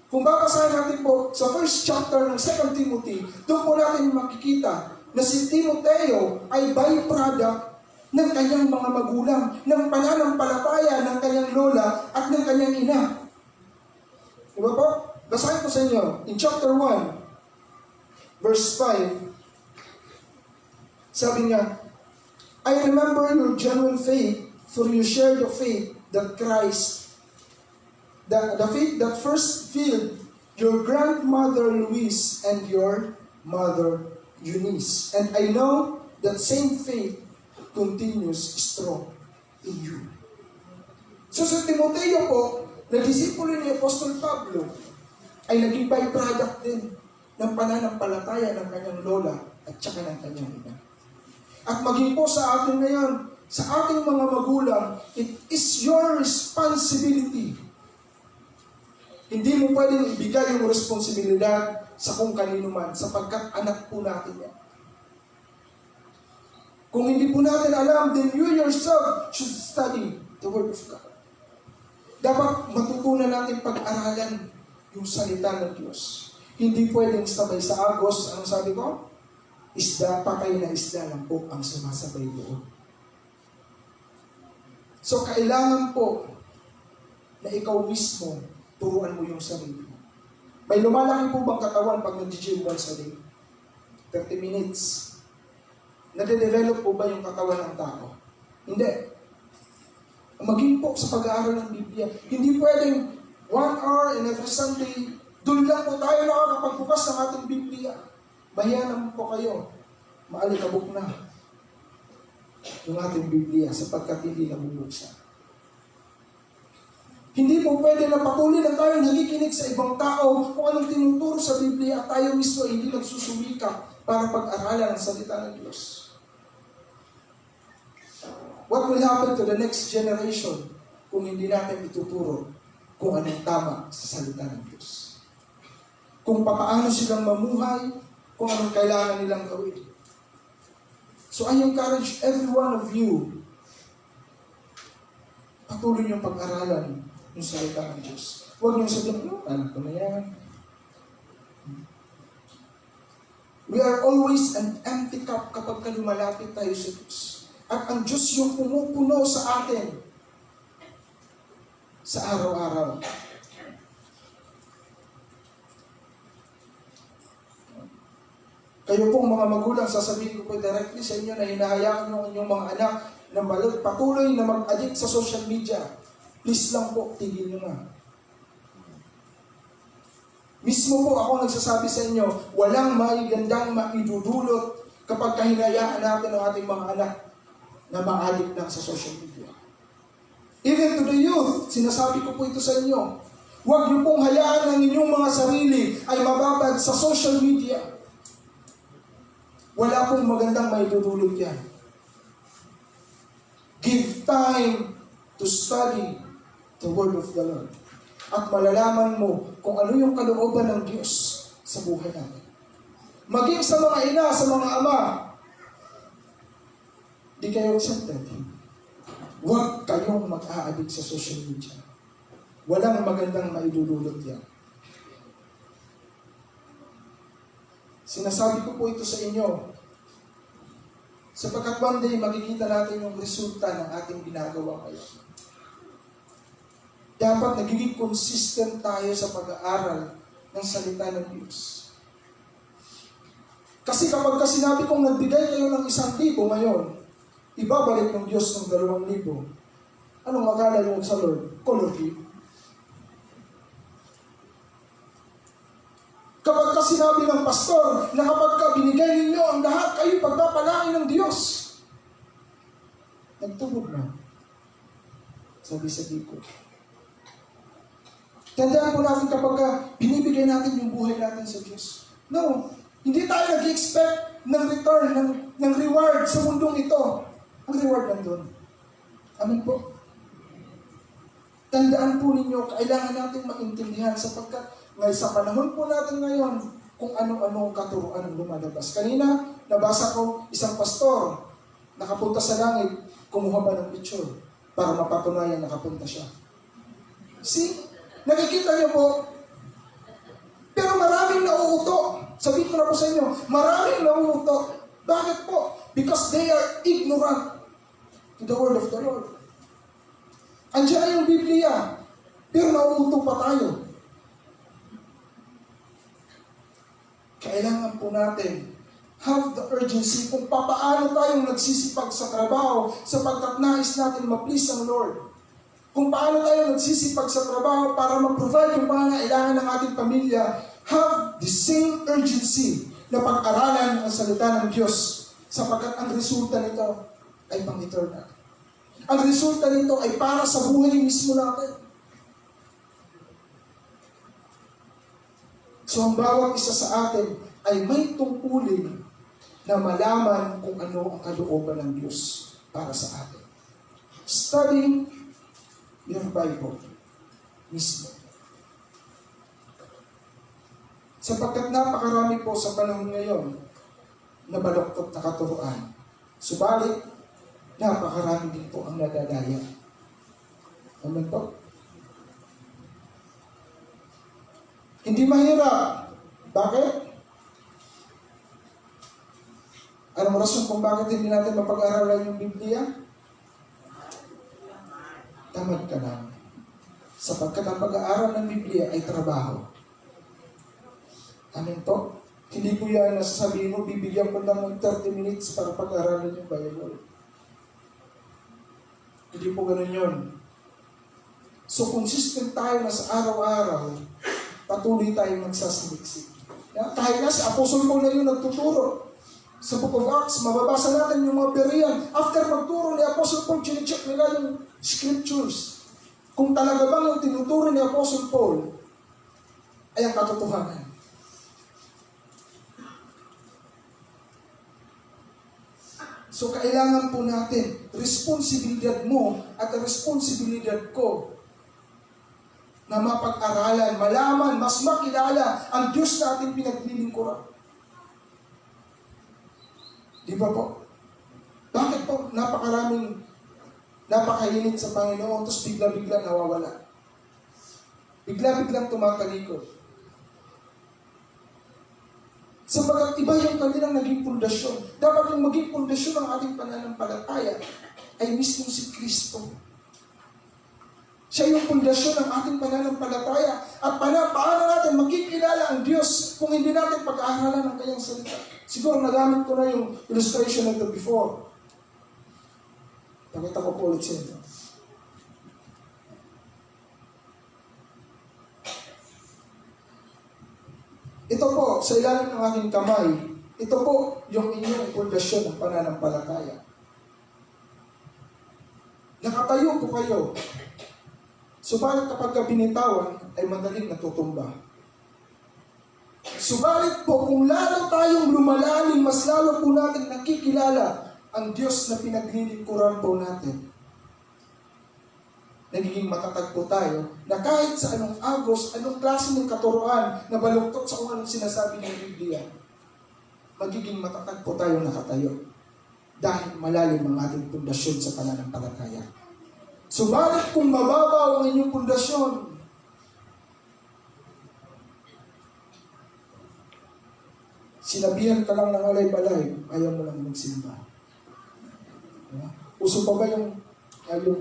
Kung babasahin natin po sa first chapter ng 2 Timothy, doon po natin makikita na si Timoteo ay byproduct ng kanyang mga magulang, ng pananampalataya ng kanyang lola at ng kanyang ina. Diba po? Basahin ko sa inyo, in chapter 1, verse 5, sabi niya, I remember your genuine faith, for you shared the faith that Christ, the faith that first filled your grandmother Louise and your mother Eunice. And I know that same faith continues strong in you. So sa Timoteo po, nagdisipulo ni Apostol Pablo, ay naging byproduct din ng pananampalataya ng kanyang lola at saka ng kanyang ina. At maging po sa atin ngayon, sa ating mga magulang, it is your responsibility. Hindi mo pwedeng ibigay yung responsibilidad sa kung kanino man, sapagkat anak po natin yan. Kung hindi po natin alam, then you yourself should study the Word of God. Dapat matutunan natin pag-aralan yung salita ng Diyos. Hindi pwedeng sabay sa agos. Anong sabi ko? Isda, patay na isda lang po ang sumasabay doon. So, kailangan po na ikaw mismo turuan mo yung sarili mo. May lumalaki po bang katawan pag nag-gym once a day? 30 minutes. Nade-develop po ba yung katawan ng tao? Hindi. Maging po sa pag-aaral ng Biblia. Hindi pwedeng 1 hour in every Sunday, doon lang po tayo nakakapagbukas ng ating Biblia. Bahiyan po kayo. Maalikabok na yung ating Biblia sapagkat hindi nabubuksan. Hindi po pwede na patuloy na tayo nakikinig sa ibang tao kung anong tinuturo sa Biblia at tayo mismo ay hindi nagsusumikap para pag-aralan ang salita ng Diyos. What will happen to the next generation kung hindi natin ituturo kung anong tama sa salita ng Diyos? Kung paano silang mamuhay, kung anong kailangan nilang gawin. So I encourage every one of you, patuloy niyong pag-aralan yung salita ng Diyos. Huwag niyong sabihin, alam ko na yan. We are always an empty cup kapag lumalapit tayo sa Diyos. At ang Diyos yung pumupuno sa atin sa araw-araw. Kayo pong mga magulang, sasabihin ko po directly sa inyo na hinahayaan nyo ang inyong mga anak na patuloy na mag-addict sa social media. Please lang po, tigil nyo na. Mismo po ako nagsasabi sa inyo, walang maigandang maidudulot kapag kahinayaan natin ang ating mga anak na ma-addict lang sa social media. Even to the youth, sinasabi ko po ito sa inyo, huwag niyo pong hayaan ang inyong mga sarili ay mababad sa social media. Wala pong magandang maidudulot yan. Give time to study the Word of the Lord. At malalaman mo kung ano yung kalooban ng Diyos sa buhay natin. Maging sa mga ina, sa mga ama, di kayo accepted. Huwag kayong mag-aadik sa social media. Walang magandang maidudulot yan. Sinasabi ko po ito sa inyo, sapagkat one day makikita natin yung resulta ng ating ginagawa ngayon. Dapat nagiging consistent tayo sa pag-aaral ng salita ng Diyos. Kasi kapag sinabi kong nagbigay kayo ng 1,000 ngayon, ibabalik ng Diyos ng 2,000. Anong akala nyo sa Lord? Color game. Kapag sinabi ng pastor na kapag binigay ninyo ang lahat, kayo pagpapalain ng Diyos. Nagtubog na. Sabi sa Biko. Tandaan po natin kapag binibigay natin yung buhay natin sa Diyos. No, hindi tayo nag-expect ng return, ng reward sa mundong ito. Ang reward nandun. Amen po. Tandaan po ninyo, kailangan natin maintindihan sapagkat sa panahon po natin ngayon, kung ano-ano ang katuruan ang lumalabas. Kanina, nabasa ko isang pastor, nakapunta sa langit, kumuha pa ng picture para mapatunayan nakapunta siya. See? Nakikita niyo po? Pero maraming nauuto. Sabihin ko na po sa inyo, maraming nauuto. Bakit po? Because they are ignorant to the word of the Lord. Andiyan yung Biblia, pero nauuto pa tayo. Kailangan po natin have the urgency kung papaano tayong nagsisipag sa trabaho sapagkat nais natin ma-please ang Lord. Kung paano tayo nagsisipag sa trabaho para mag-provide yung pangangailangan ng ating pamilya, have the same urgency na pag-aralan ang salita ng Diyos sapagkat ang resulta nito ay pang-eternal. Ang resulta nito ay para sa buhay mismo natin. So ang bawat isa sa atin ay may tungkulin na malaman kung ano ang kalooban ng Diyos para sa atin. Studying your Bible mismo. Sapagkat napakarami po sa panahon ngayon na baluktot na katuruan. Subalit, napakarami din po ang nadadaya. Amen po? Hindi mahirap. Bakit? Anong rason kung bakit hindi natin mapag-aralan yung Biblia? Tamad ka lang. Sapagkat ang pag-aaral ng Biblia ay trabaho. Amen po? Hindi po yan nasasabihin mo, bibigyan ko lang ng 30 minutes para pag-aralan yung Bible. Hindi po ganun yun. So, consistent tayo na sa araw-araw, patuloy tayong magsasaliksik. Kahit na si Apostle Paul na yun nagtuturo. Sa Book of Acts, mababasa natin yung mga Berean. After magturo ni Apostle Paul, chinecheck nila yung scriptures. kung talaga bang yung tinuturo ni Apostle Paul ay ang katotohanan. So kailangan po natin, responsibilidad mo at responsibilidad ko na mapag-aralan, malaman, mas makilala ang Diyos na ating pinaglilingkuran. Di ba po? Bakit po napakahilig sa Panginoon, tapos bigla-bigla nawawala? Bigla-biglang tumatalikod. Sabagat iba yung kanilang naging pundasyon. Dapat yung maging pundasyon ng ating pananampalataya ay mismo si Kristo. Siya yung pundasyon ng ating pananampalataya. At paano natin makikilala ang Diyos kung hindi natin pag-aaralan ng kanyang salita? Siguro nagamit ko na yung illustration na ito before. Pakita ko po ulit sa inyo. Ito po, sa ilalim ng aking kamay, ito po yung inyong pundasyon ng pananampalataya. Nakatayo po kayo. Subalit kapag binitawan, ay madaling natutumba. Subalit po, kung lalo tayong lumalalim, mas lalo po natin nakikilala ang Diyos na pinaglilingkuran po natin. Nagiging matatag po tayo na kahit sa anong agos, anong klase ng katuruan na baluktot sa kung anong sinasabi ng Biblia, magiging matatag po tayo nakatayo dahil malalim ang ating pundasyon sa pananampalataya. Subalit kung mababaw ang inyong pundasyon, sinabihan ka lang ng alay-balay, ayaw mo lang magsimba. Uso pa ba yung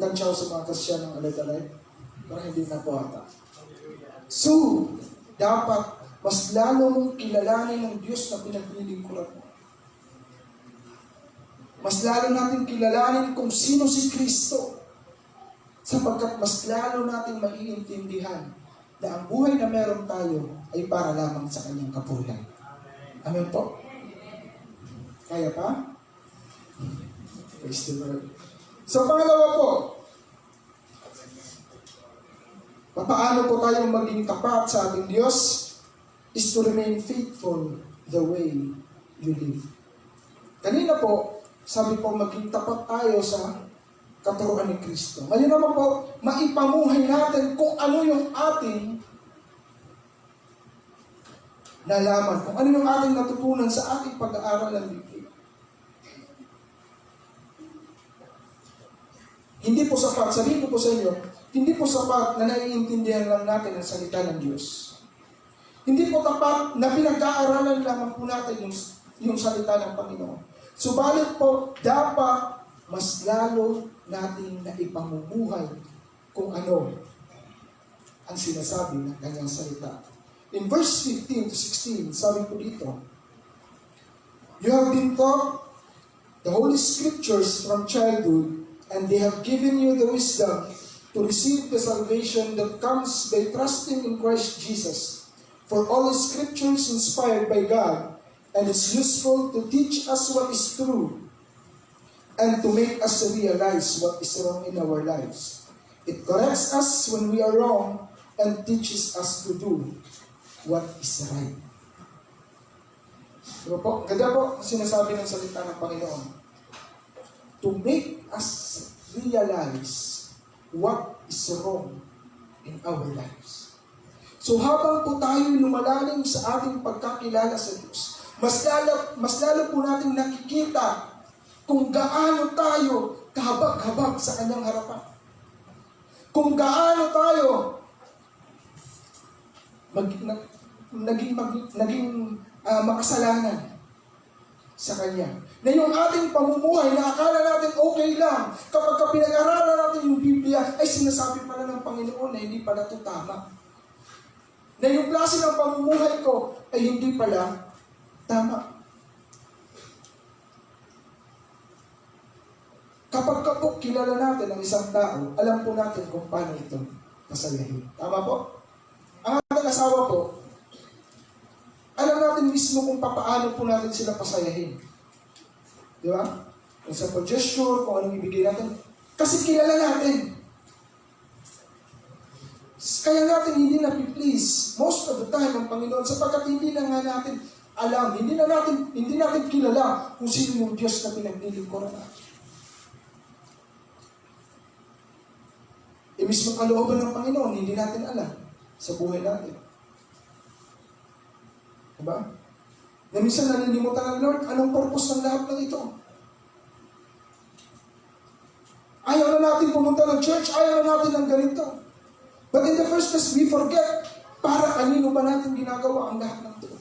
tansyaw sa mga kasya ng alay-balay? Parang hindi na po ata. So, dapat mas lalo mong kilalanin ng Diyos na pinaglilingkuran mo. Mas lalo natin kilalanin kung sino si Kristo. Sapagkat mas lalo natin maiintindihan na ang buhay na meron tayo ay para lamang sa kanyang kapurihan. Amen po? Kaya pa? Praise the Lord. So, pangalawa po, paano po tayong maging tapat sa ating Diyos is to remain faithful the way you live. Kanina po, sabi po, maging tapat tayo sa katuruan ni Kristo. Ngayon naman po, maipamuhay natin kung ano yung ating nalaman, kung ano yung ating natutunan sa ating pag-aaral ng Biblia. Hindi po sapat, sabihin ko po sa inyo, hindi po sapat na naiintindihan lang natin ang salita ng Diyos. Hindi po tapat na pinag-aaralan lamang po natin yung salita ng Panginoon. Subalit po, dapat mas lalo natin na ipamumuhay kung ano ang sinasabi ng kanyang salita. In verse 15 to 16, sabi po dito, "You have been taught the Holy Scriptures from childhood, and they have given you the wisdom to receive the salvation that comes by trusting in Christ Jesus. For all the Scripture is inspired by God, and is useful to teach us what is true, and to make us realize what is wrong in our lives. It corrects us when we are wrong, and teaches us to do what is right." Diba po? Ganda po ang sinasabi ng salita ng Panginoon. To make us realize what is wrong in our lives. So habang po tayo lumalalim sa ating pagkakilala sa Diyos, mas lalo po natin nakikita kung gaano tayo kahabag-habag sa kanyang harapan. Kung gaano tayo naging makasalanan sa Kanya. Na yung ating pamumuhay na akala natin okay lang, kapag pinag-aralan natin yung Biblia, ay sinasabi pala ng Panginoon na hindi pala ito tama. Na yung klase ng pamumuhay ko ay hindi pala tama. Kapag po kilala natin ang isang tao, alam po natin kung paano ito pasayahin. Tama po? Ang ating asawa po, alam natin mismo kung paano po natin sila pasayahin. Di ba? Kung sa gesture, kung anong ibigay natin. Kasi kilala natin. Kaya natin hindi na-please most of the time ang Panginoon sapagkat hindi na nga natin alam, hindi natin kilala kung sino yung Diyos na pinaglilingkuran natin. Mismong kalooban ng Panginoon, hindi natin alam sa buhay natin. Diba? Na minsan nalilimutan ng Lord, anong purpose ng lahat ng ito? Ayaw na natin pumunta ng church, ayaw na natin ng ganito. But in the first place, we forget para kanino ba natin ginagawa ang lahat ng ito?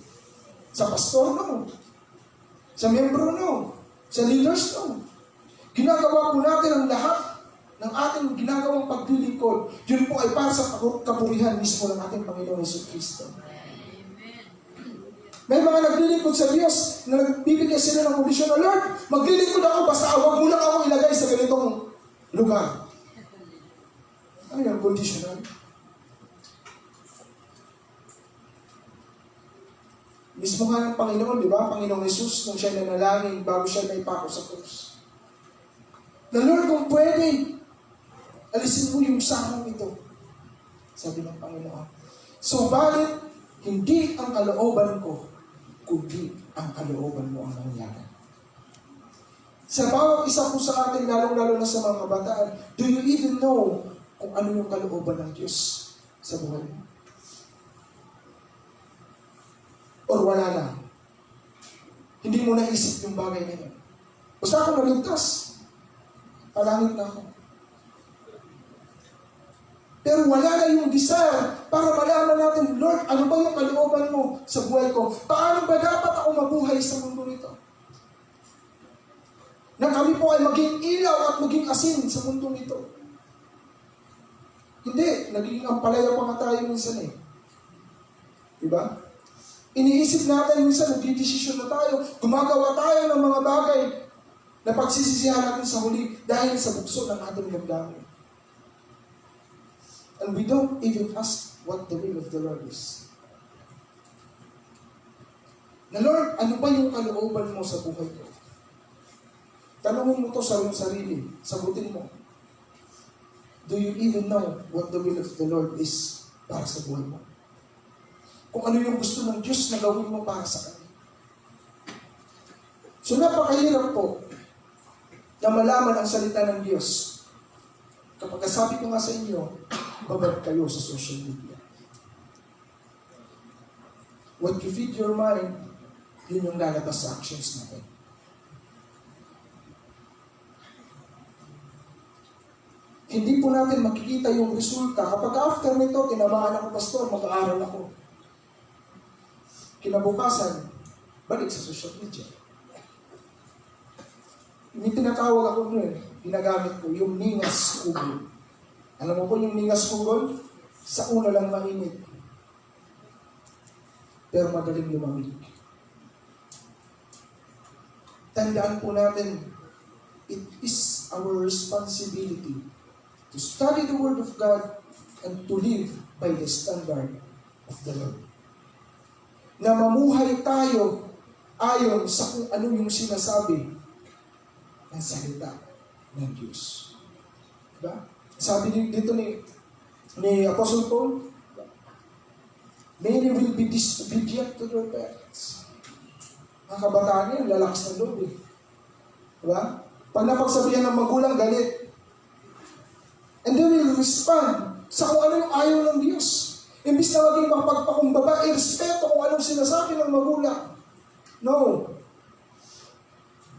Sa pastor, no. Sa membro, no. Sa leaders, no. Ginagawa po natin ang lahat ng ating ginagawang paglilingkod. Yun po ay para sa kapurihan mismo ng ating Panginoon Hesus Kristo. May mga naglilingkod sa Diyos na nagbibigay sila ng kondisyon na, Lord, maglilingkod ako basta huwag mo lang ako ilagay sa ganitong lugar. Ano yung conditional? Mismo nga ng Panginoon, di ba? Panginoong Hesus, nung siya nanalangin bago siya naipako sa krus. Na Lord, kung pwede, alisin mo yung sakong ito. Sabi ng Panginoon. So, bakit hindi ang kalooban ko, kundi ang kalooban mo ang nangyari? Sa bawat isa po sa atin, lalong-lalo na sa mga kabataan, do you even know kung ano yung kalooban ng Diyos sa buhay mo? Or wala lang? Hindi mo naisip yung bagay na yun. Basta ako naligtas. Palangit na ako. Pero wala na yung desire para malaman natin, Lord, ano ba yung kalooban mo sa buhay ko? Paano ba dapat ako mabuhay sa mundo nito? Na kami po ay maging ilaw at maging asin sa mundo nito. Hindi, nagiging ampalaya pa nga tayo minsan eh. Diba? Iniisip natin minsan, nagdidesisyon na tayo, gumagawa tayo ng mga bagay na pagsisisihan natin sa huli dahil sa bukso ng ating damdamin. And we don't even ask what the will of the Lord is. Na Lord, ano ba yung kalooban mo sa buhay ko? Tanungin mo to sa iyong sarili. Sagutin mo. Do you even know what the will of the Lord is para sa buhay mo? Kung ano yung gusto ng Diyos na gawin mo para sa Kanya. So napakahirap po na malaman ang salita ng Diyos. Kapag sabi ko nga sa inyo, babad kayo sa social media. What you feed your mind, yun yung lalabas sa actions natin. Hindi po natin makikita yung resulta. Kapag after nito, tinamaan ako, pastor, mag-aaral ako. Kinabukasan, balik sa social media. May tinatawag ako nun, ginagamit ko, yung ningas ugol. Alam mo po yung ningas ugol? Sa una lang mainit. Pero madaling lumamig. Tandaan po natin, it is our responsibility to study the Word of God and to live by the standard of the Lord. Na mamuhay tayo ayon sa kung ano yung sinasabi ng salita ng Diyos. Diba? Sabi dito ni Apostle Paul, many will be disobedient to their parents. Ang kabataan yan, lalakas ng loob eh. Diba? Pag napagsabihan ng magulang, galit. And they will respond sa kung ano yung ayaw ng Diyos. Imbis na maging mapagpakumbaba, irespeto kung anong sinasabi ng magulang. No.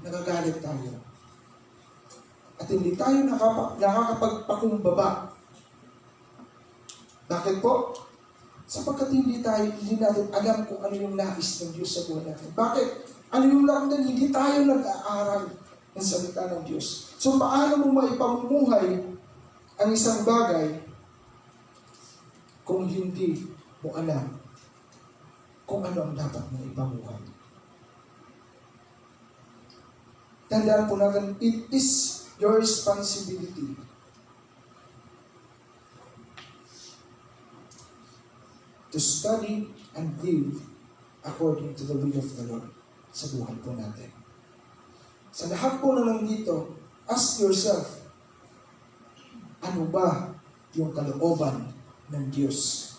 Nagagalit tayo. At hindi tayo nakakapagpakumbaba. Bakit po? Sapagkat hindi natin alam kung ano yung nais ng Diyos sa buhay natin. Bakit? Ano yung lang din, hindi tayo nag-aaral ng salita ng Diyos. So paano mo maipamumuhay ang isang bagay kung hindi mo alam kung ano ang dapat mong ipamuhay? Tandaan po natin, it is your responsibility to study and live according to the will of the Lord sa buhay po natin. Sa lahat po na nandito, ask yourself, ano ba yung kalooban ng Diyos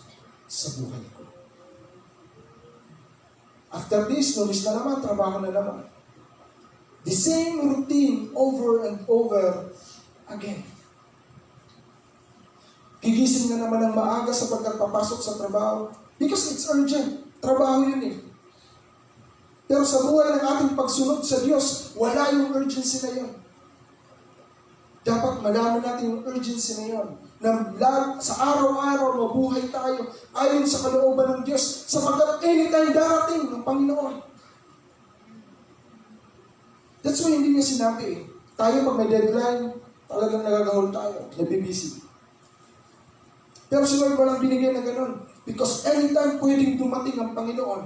sa buhay ko. After this, nulis na naman, trabaho na naman. The same routine over and over again. Gigising na naman ng maaga sa pagkapasok sa trabaho because it's urgent. Trabaho yun eh. Pero sa buhay ng ating pagsunod sa Diyos, wala yung urgency na yun. Dapat malaman natin yung urgency na yun. Na sa araw-araw mabuhay tayo ayon sa kalooban ng Diyos sapagkat anytime darating ng Panginoon. That's why hindi niya sinabi eh. Tayo pag may deadline, talagang nagagahol tayo, nabibisi. Pero si Lord walang binigay na ganun. Because anytime pwedeng dumating ang Panginoon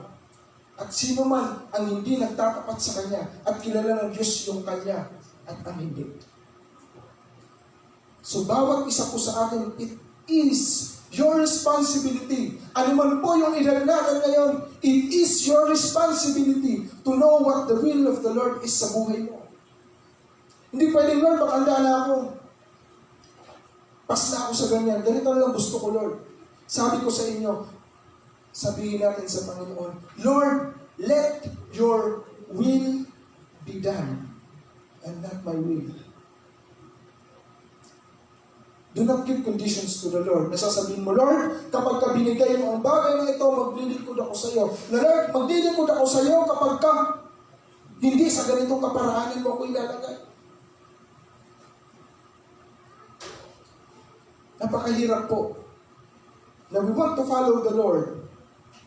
at sino man ang hindi nagtatapat sa Kanya at kilala ng Diyos yung Kanya at ang hindi. So bawat isa po sa atin, it is your responsibility. Ano man po yung edad natin ngayon, it is your responsibility to know what the will of the Lord is sa buhay mo. Hindi pwedeng, Lord, makanda na ako. Pas na ako sa ganyan. Ganito na lang gusto ko, Lord. Sabi ko sa inyo, sabihin natin sa Panginoon, Lord, let your will be done and not my will. Do not give conditions to the Lord. Nasasabihin mo, Lord, kapag ka binigay mo ang bagay na ito, maglilingkod ako sa iyo. Lord, maglilingkod ako sa iyo kapag ka hindi sa ganitong kaparaanin mo ako ilalagay. Napakahirap po na we want to follow the Lord,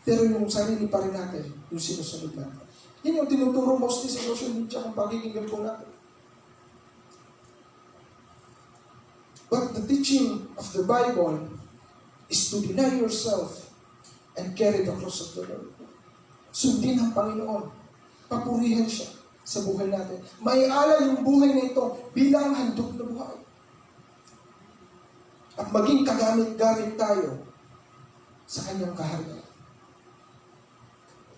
pero yung sarili pa rin natin, yung sinusunod natin. Yan yung tinuturo mostly sa social media kung pakikinggan po natin. But the teaching of the Bible is to deny yourself and carry the cross of the Lord. Sundin ang Panginoon. Papurihan siya sa buhay natin. Maialay yung buhay na ito bilang handog na buhay. At maging kagamit-gamit tayo sa kanyang kaharian.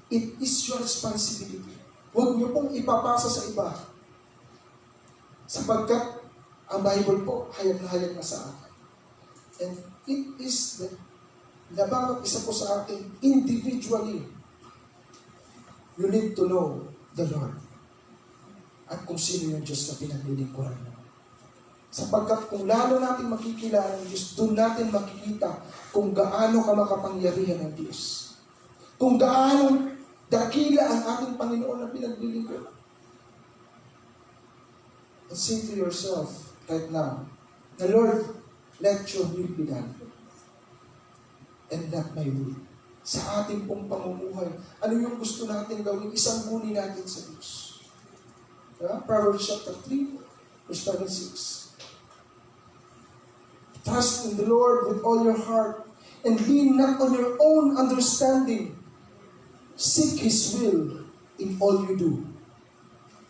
It is your responsibility. Huwag niyo pong ipapasa sa iba. Sapagkat ang Bible po, hayag na sa akin. And it is the bawat isa po sa atin, individually, you need to know the Lord. At kung sino yung Diyos na pinaglilingkuran mo. Sapagkat kung lalo natin makikilala ng Diyos, doon natin makikita kung gaano ka makapangyarihan ng Diyos. Kung gaano dakila ang ating Panginoon na pinaglilingkuran. And say to yourself, right now, the Lord, let your will be done. And not my will. Sa ating pong pamumuhay, ano yung gusto natin gawin? Isanggunin natin sa Diyos. Proverbs chapter 3, verse 5 and 6. Trust in the Lord with all your heart, and lean not on your own understanding. Seek His will in all you do,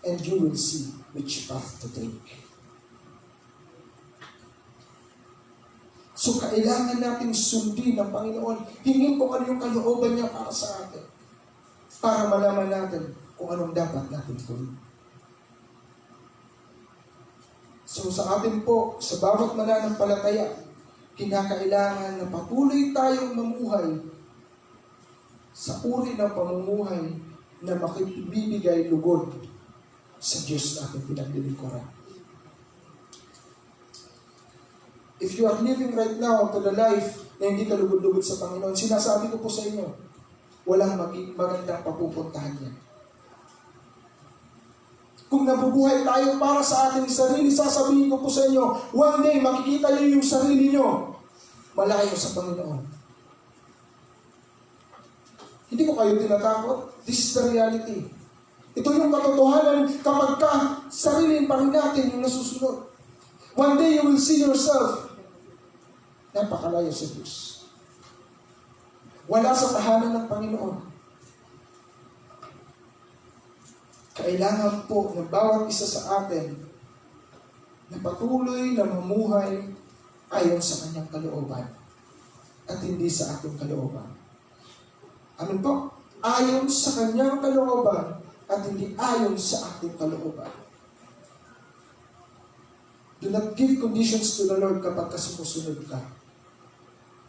and you will see which path to take. So, kailangan natin sundin ng Panginoon. Hingin kung ano yung kalooban niya para sa atin. Para malaman natin kung anong dapat natin gawin. So, sa atin po, sa bawat mananampalataya, kinakailangan na patuloy tayong mamuhay sa uri ng pamumuhay na makibibigay lugod sa Diyos na ating pinaglilingkuran. If you are living right now to the life na hindi ka lugod-lugod sa Panginoon, sinasabi ko po sa inyo, walang magandang papupuntahan yan. Kung nabubuhay tayo para sa ating sarili, sasabihin ko po sa inyo, one day makikita niyo yung sarili niyo malayo sa Panginoon. Hindi ko kayo tinatakot. This is the reality. Ito yung katotohanan kapag ka sarili pa rin natin yung nasusunod. One day you will see yourself napakalayo sa Diyos. Wala sa tahanan ng Panginoon. Kailangan po ng bawat isa sa atin na patuloy na mamuhay ayon sa kanyang kalooban at hindi sa ating kalooban. Ano po? Ayon sa kanyang kalooban at hindi ayon sa ating kalooban. Do not give conditions to the Lord kapag sumusunod ka.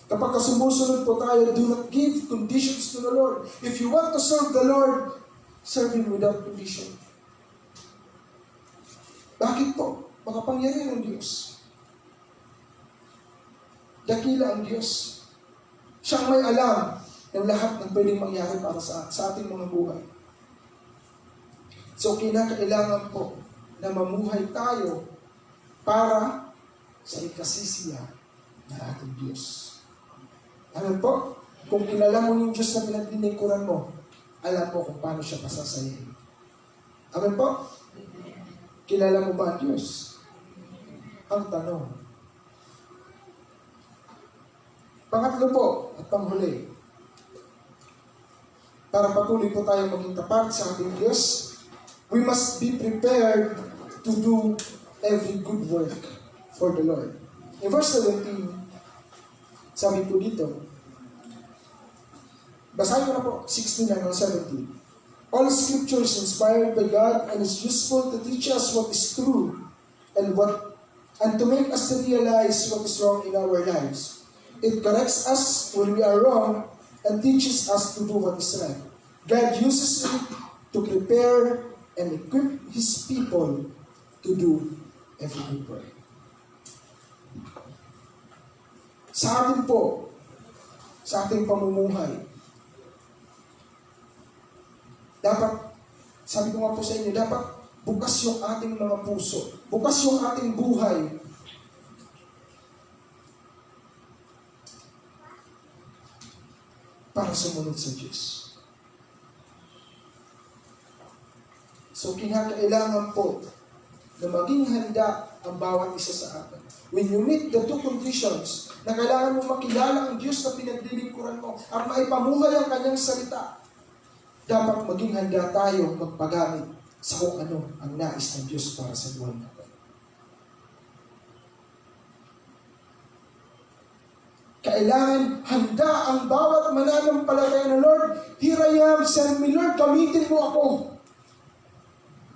Kapag sumusunod po tayo, do not give conditions to the Lord. If you want to serve the Lord, serve Him without condition. Bakit po? Makapangyarihan ang Diyos. Dakila ang Diyos. Siyang may alam ng lahat ng pwedeng mangyari para sa ating mga buhay. So, kinakailangan po na mamuhay tayo para sa ikasisiya ng ating Diyos. Alam po, kung kilala mo yung Diyos na pinaglilingkuran mo, alam mo kung paano siya pasasayahin. Amen po? Kilala mo ba ang Diyos? Ang tanong. Pangatlo po, at panghuli, para patuloy po tayo maging tapat sa ating Diyos, we must be prepared to do every good work for the Lord. In verse 17, sabi po dito, basahin ko na po, 16 hanggang 17. All scripture is inspired by God and is useful to teach us what is true and to make us realize what is wrong in our lives. It corrects us when we are wrong and teaches us to do what is right. God uses it to prepare and equip His people to do every good work. Sa atin po, sa ating pamumuhay, dapat, sabi ko nga po sa inyo, dapat bukas yung ating mga puso, bukas yung ating buhay para sumunod sa Diyos. So, kinakailangan po na maging handa ang bawat isa sa atin. When you meet the two conditions, na kailangan mo makilala ang Diyos na pinaglilingkuran mo at maipamuhay ang Kanyang salita, dapat maging handa tayo magpagamit sa kung ano ang nais ng Diyos para sa buhay natin. Kailangan handa ang bawat mananampalataya na, Lord, here I am, send me, Lord, gamitin mo ako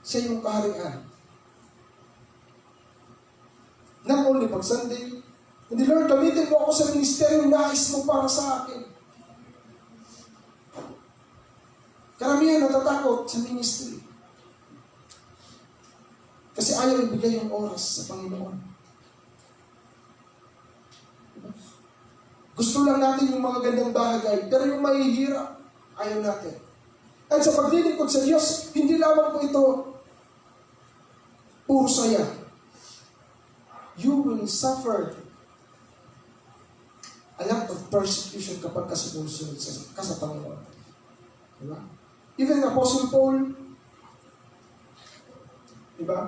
sa iyong kaharian. Not only pag Sunday, hindi, Lord, gamitin mo ako sa ministeryo nais mo para sa akin. Karamihan natatakot sa ministry. Kasi ayaw ibigay yung oras sa Panginoon. Gusto lang natin yung mga gandang bagay, pero yung mahihirap, ayaw natin. At sa paglilingkod sa Diyos, hindi lamang po ito puro saya. You will suffer a lot of persecution kapag sumusunod ka sa Panginoon. Diba? Even Apostle Paul, diba?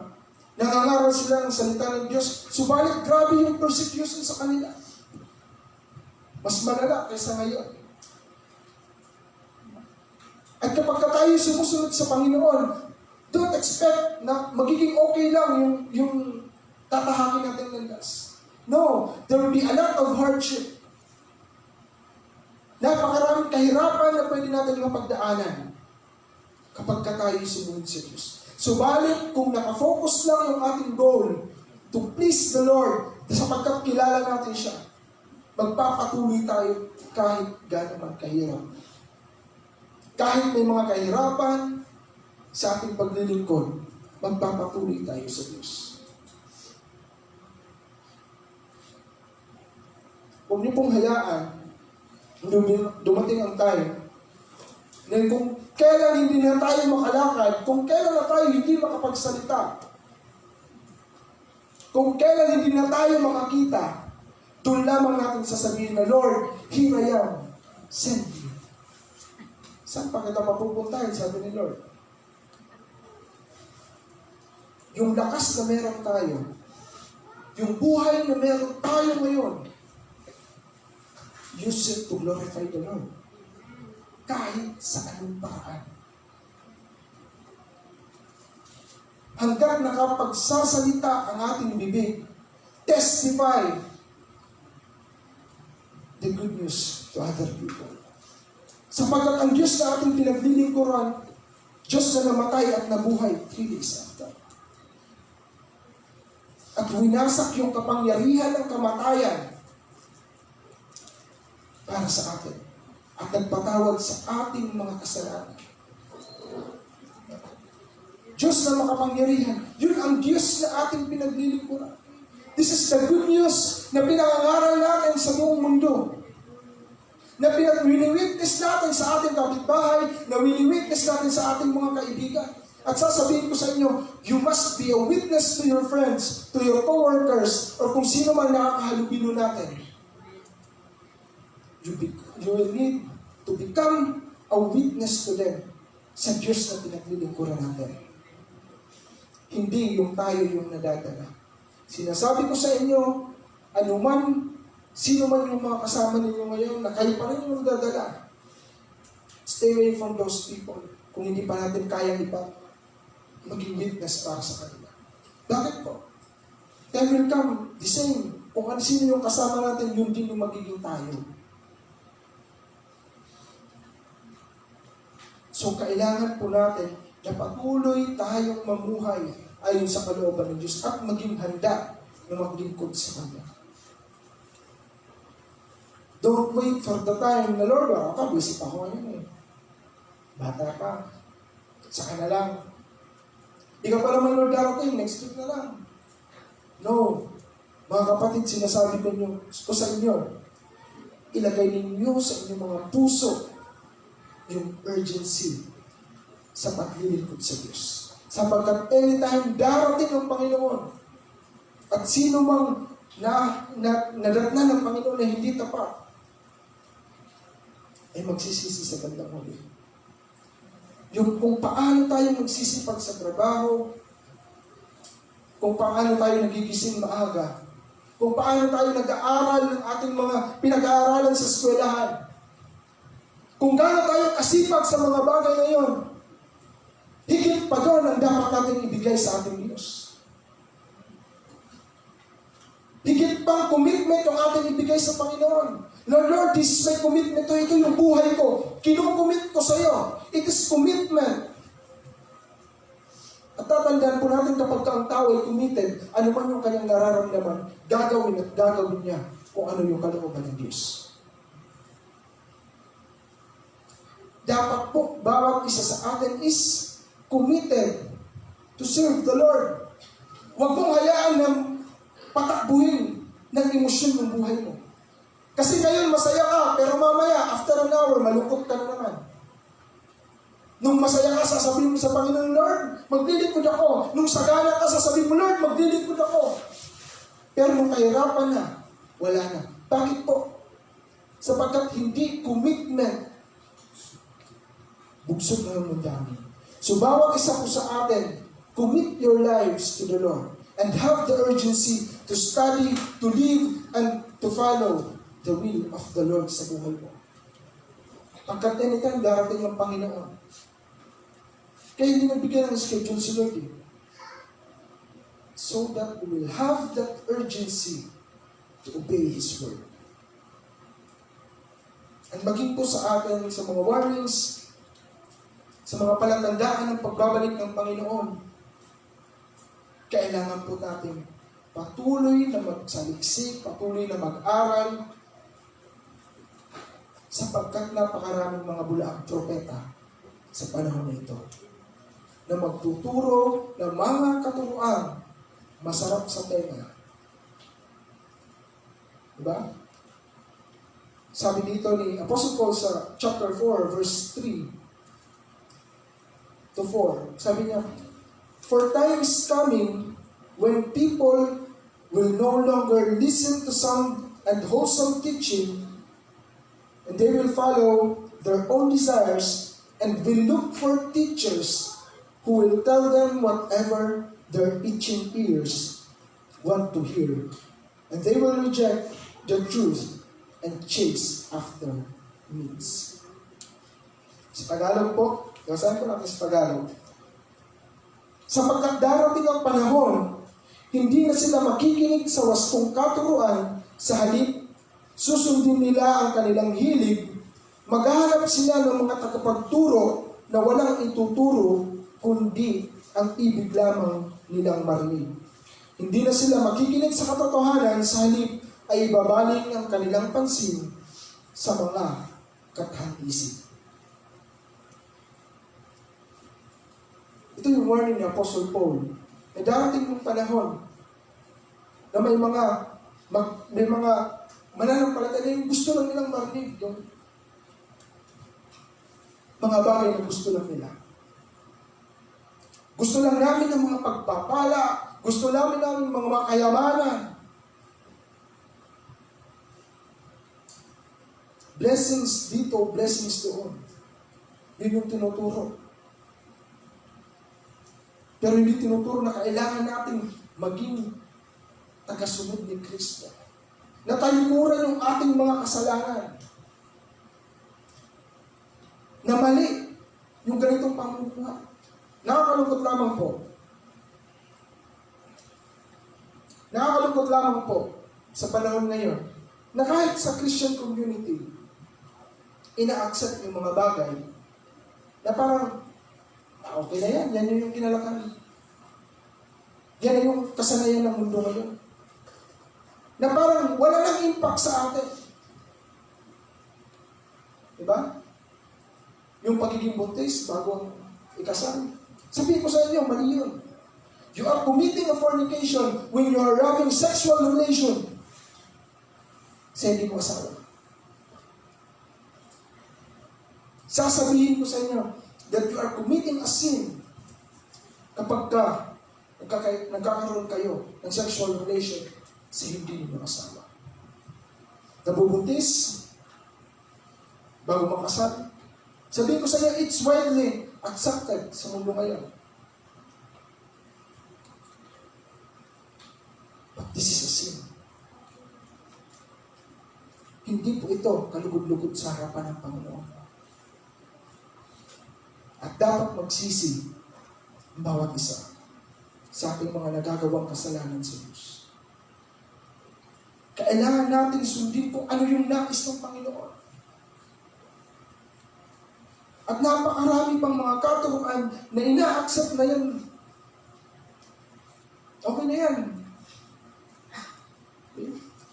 Nangangaral sila ng salita ng Diyos, subalit grabe yung persecution sa kanila. Mas malala kaysa ngayon. At kapag tayo sumusunod sa Panginoon, don't expect na magiging okay lang yung tatahakin natin ng gas. No, there will be a lot of hardship. Napakaraming kahirapan na pwede natin mapagdaanan kapag tayo sumunod sa Diyos. Subalit, kung nakafocus lang yung ating goal to please the Lord, sapagkat kilala natin siya, magpapatuloy tayo kahit gano'n kahirap. Kahit may mga kahirapan sa ating paglilingkod, magpapatuloy tayo sa Diyos. Huwag niyo pong hayaan dumating ang time na kung kailan hindi na tayo makalakad, kung kailan na tayo hindi makapagsalita, kung kailan hindi na tayo makakita, doon lamang natin sasabihin na, Lord, here I am, send me. Saan pa kita mapupuntahin, sabi ni Lord? Yung lakas na meron tayo, yung buhay na meron tayo ngayon, use it to glorify the Lord. Kahit sa anong paraan. Hanggang nakapagsasalita ang ating bibig, testify the good news to other people. Sapagkat ang Diyos na ating pinaglilingkuran, Diyos na namatay at nabuhay 3 days after. At winasak yung kapangyarihan ng kamatayan para sa atin at nagpatawad sa ating mga kasalanan. Diyos na makapangyarihan, yun ang Diyos na ating pinaglilingkuran. This is the good news na pinangangaral natin sa buong mundo. Na wini-witness natin sa ating kapitbahay, na wini-witness natin sa ating mga kaibigan. At sasabihin ko sa inyo, you must be a witness to your friends, to your co-workers, or kung sino man nakakahalubilo natin. You will need to become a witness to them sa Diyos na pinaglilingkuran natin. Hindi yung tayo yung nadadala. Sinasabi ko sa inyo, anuman, sino man yung mga kasama ninyo ngayon, na kayo pa rin yung nadadala. Stay away from those people kung hindi pa natin kayang maging witness para sa kanila. Bakit po? Time will come, the same. Kung sino yung kasama natin, yun din yung magiging tayo. So, kailangan po natin na patuloy tayong mamuhay ayon sa kalooban ng Diyos at maging handa na maglingkod sa Kanya. Don't wait for the time na, Lord, ako, busy pa ako ngayon eh. Bata pa. Saka na lang. Di ka pa naman, Lord, darating. Next week na lang. No. Mga kapatid, sinasabi ko sa inyo, ilagay ninyo sa inyong mga puso yung urgency sa paglilingkod sa Diyos. Sapagkat anytime darating ang Panginoon at sino mang nadatnan ng Panginoon na hindi tapat ay magsisisi sa bandang huli. Yung kung paano tayo magsisipag sa trabaho, kung paano tayo nagigising maaga, kung paano tayo nag-aaral ng ating mga pinag-aaralan sa eskwelahan, kung gaano tayo kasipag sa mga bagay na yun, higit pa doon ang dapat natin ibigay sa ating Diyos. Higit pang commitment ang ating ibigay sa Panginoon. Lord, this is my commitment to ito yung buhay ko. Kinukomit ko sa iyo. It is commitment. At tatandaan po natin kapag ang tao ay committed, ano man yung kanyang nararamdaman, gagawin at gagawin niya kung ano yung kalooban ng Diyos. Dapat po, bawat isa sa atin is committed to serve the Lord. Huwag mong hayaan na patakbuhin ng emosyon ng buhay mo. Kasi ngayon masaya ka, pero mamaya, after an hour, malungkot ka na naman. Nung masaya ka, sasabihin mo sa Panginoon, Lord, maglilingkod ako. Nung sagana ka, sasabihin mo, Lord, maglilingkod ako. Pero nung kahirapan na, wala na. Bakit po? Sapagkat hindi commitment, bugsog na ng dami. So bawat isa po sa atin, commit your lives to the Lord and have the urgency to study, to live, and to follow the will of the Lord sa buhay mo. Pagkat anytime darating ng Panginoon, kaya hindi nagbigay ng schedule si Lord eh. So that we will have that urgency to obey His word. And maging po sa atin, sa mga warnings, sa mga palatandaan ng pagbabalik ng Panginoon, kailangan po natin patuloy na magsaliksik, patuloy na mag-aral, sapagkat napakaraming mga bulaang propeta sa panahon na ito na magtuturo ng mga katuruan masarap sa tenga. Diba? Sabi dito ni Apostle Paul sa chapter 4, verse 3 to 4. Sabi niya, for time is coming when people will no longer listen to sound and wholesome teaching, and they will follow their own desires and will look for teachers who will tell them whatever their itching ears want to hear. And they will reject the truth and chase after myths. Sa Tagalog po, basahin po natin sa Tagalog. Sapagkat darating ang panahon, hindi na sila makikinig sa wastong katuruan, sa halip, susundin nila ang kanilang hilig, maghahanap sila ng mga tagapagturo na walang ituturo, kundi ang ibig lamang nilang marinig. Hindi na sila makikinig sa katotohanan, sa halip ay ibabaling ang kanilang pansin sa mga kathang-isip. Ito yung warning ni Apostle Paul. Na darating yung panahon na may mga mananampalataya yung gusto lang nilang marinig, yung mga bagay na gusto lang nila. Gusto lang namin ng mga pagpapala, gusto namin ng mga kayamanan. Blessings dito, blessings doon. Yun yung tinuturo. Pero hindi tinuturo na kailangan natin maging tagasunod ni Kristo. Na talikuran yung ating mga kasalanan. Na mali yung ganitong pamumuhay. Nakakalungkot lamang po. Nakakalungkot lamang po sa panahon ngayon na kahit sa Christian community, ina-accept yung mga bagay na parang okay na yan. Yan yung kinalakan. Yan yung kasanayan ng mundo ngayon. Na parang wala nang impact sa atin. Diba? Yung pagiging buntis bago ang ikasal. Sabihin ko sa inyo, mali yun. You are committing a fornication when you are having sexual relation sa hindi mo asawa. Sasabihin ko sa inyo that you are committing a sin kapag nagkakaroon kayo ng sexual relation sa hindi mo asawa. Nabubuntis bago makasal. Sabihin ko sa inyo, it's widely accepted sa mundo ngayon. But this is a sin. Hindi po ito kalugod-lugod sa harapan ng Panginoon. At dapat magsisi ang bawat isa sa ating mga nagagawang kasalanan sa Diyos. Kailangan natin sundin kung ano yung nais ng Panginoon. At napakarami pang mga katuruan na ina-accept na yan. Okay na yan.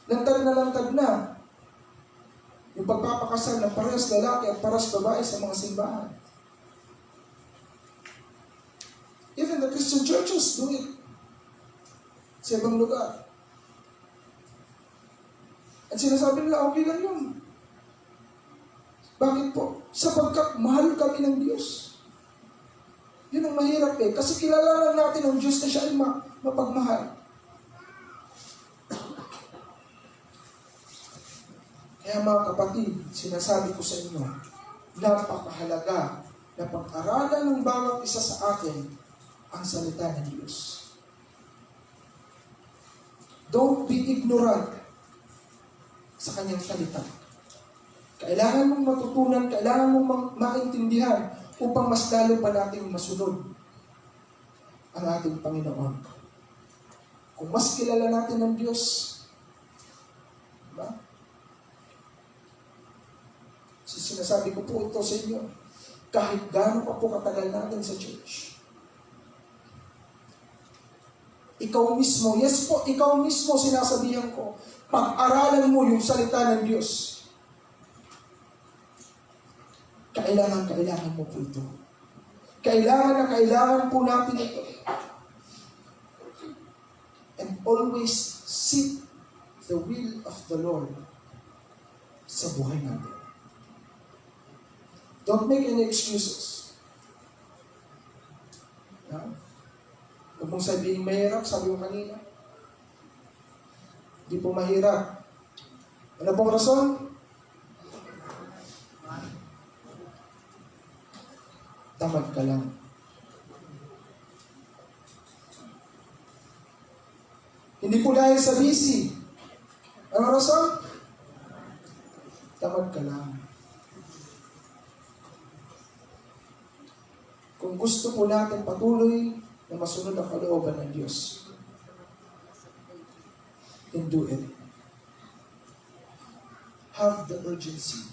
Lantad na yung pagpapakasal ng parehas lalaki at parehas babae sa mga simbahan. Even the Christian churches do it sa ibang lugar. At sinasabi nila, okay lang yun. Bakit po? Sapagkat mahal kami ng Diyos. Yun ang mahirap eh. Kasi kilala lang natin ang Diyos na siya ay mapagmahal. Kaya mga kapatid, sinasabi ko sa inyo, napakahalaga na pag-aralan ng bawat isa sa atin ang salita ng Diyos. Don't be ignorant sa kanyang salita. Kailangan mong matutunan, kailangan mong maintindihan upang mas lalo pa natin masunod ang ating Panginoon. Kung mas kilala natin ang Diyos, diba? So, sinasabi ko po ito sa inyo, kahit gaano pa po katagal natin sa church. Ikaw mismo, yes po, ikaw mismo sinasabihan ko, pag-aralan mo yung salita ng Diyos. Kailangan mo po ito. Kailangan po natin ito. And always seek the will of the Lord sa buhay natin. Don't make any excuses. Huwag mong sabihin mahirap, sabi mo kanina. Hindi po mahirap. Ano pong rason? Tamad ka lang. Hindi po dahil sa busy. Ano rason? Tamad ka lang. Kung gusto po natin patuloy na masunod ang kalooban ng Diyos, then do it. Have the urgency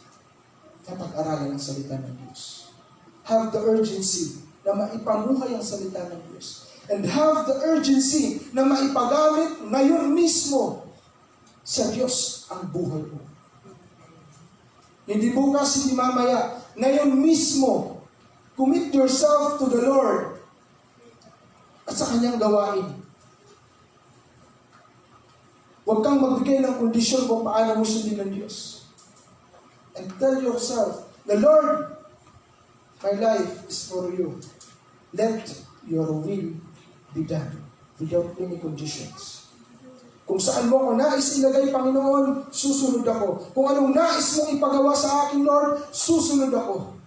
na pag-aralan ang salita ng Diyos. Have the urgency na maipamuhay ang salita ng Diyos. And have the urgency na maipagamit ngayon mismo sa Diyos ang buhay mo. Hindi bukas, hindi mamaya. Ngayon mismo, commit yourself to the Lord at sa Kanyang gawain. Huwag kang magbigay ng kondisyon kung paano mo sundin ng Diyos. And tell yourself, the Lord, my life is for you. Let your will be done without any conditions. Kung saan mo ako nais ilagay, Panginoon, susunod ako. Kung anong nais mong ipagawa sa akin, Lord, susunod ako.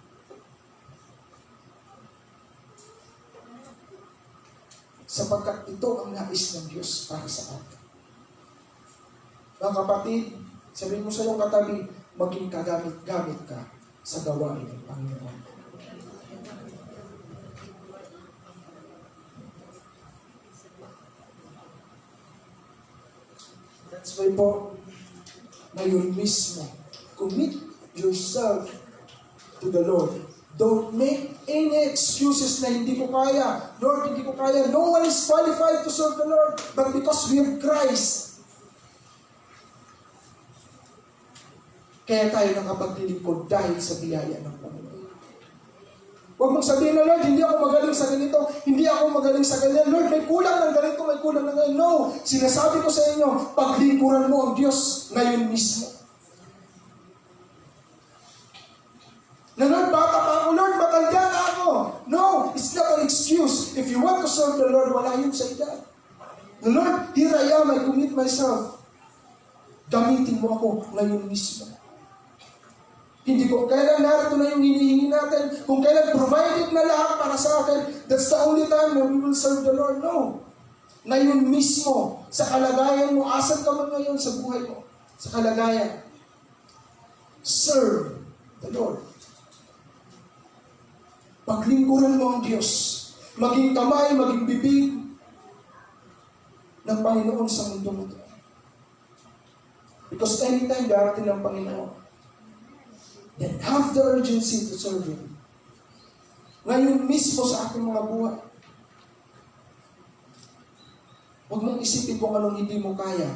Sapagkat ito ang nais ng Diyos para sa atin. Mga kapatid, sabihin mo sa iyong katabi, maging kagamit-gamit ka sa gawain ng Panginoon. That's why po, ngayon mismo, commit yourself to the Lord. Don't make any excuses na hindi ko kaya. Lord, hindi ko kaya. No one is qualified to serve the Lord. But because we have Christ, kaya tayo nakapaglilingkod dahil sa biyaya ng Panginoon. Huwag mong sabihin na, Lord, hindi ako magaling sa ganito, hindi ako magaling sa ganyan. Lord, may kulang ng ganito, may kulang ng ganito. No, sinasabi ko sa inyo, paglingkuran mo ang Diyos ngayon mismo. Na Lord, bata pa ako, Lord, matanda na ako. No, it's not an excuse. If you want to serve the Lord, wala yun sa edad. The Lord, here I am, I commit myself. Gamitin mo ako ngayon mismo. Hindi ko kailan narito na yung hinihingi natin. Kung kailan provided na lahat para sa akin, that's the only time when we will serve the Lord. No. Ngayon mismo, sa kalagayan mo, asan ka man ngayon sa buhay mo? Sa kalagayan. Serve the Lord. Paglingkuran mo ang Diyos. Maging kamay, maging bibig ng Panginoon sa mundo mo. Because anytime darating ng Panginoon, then have the urgency to serve Him. Ngayon mismo sa ating mga buhay. Huwag mong isipin kung anong hindi mo kaya.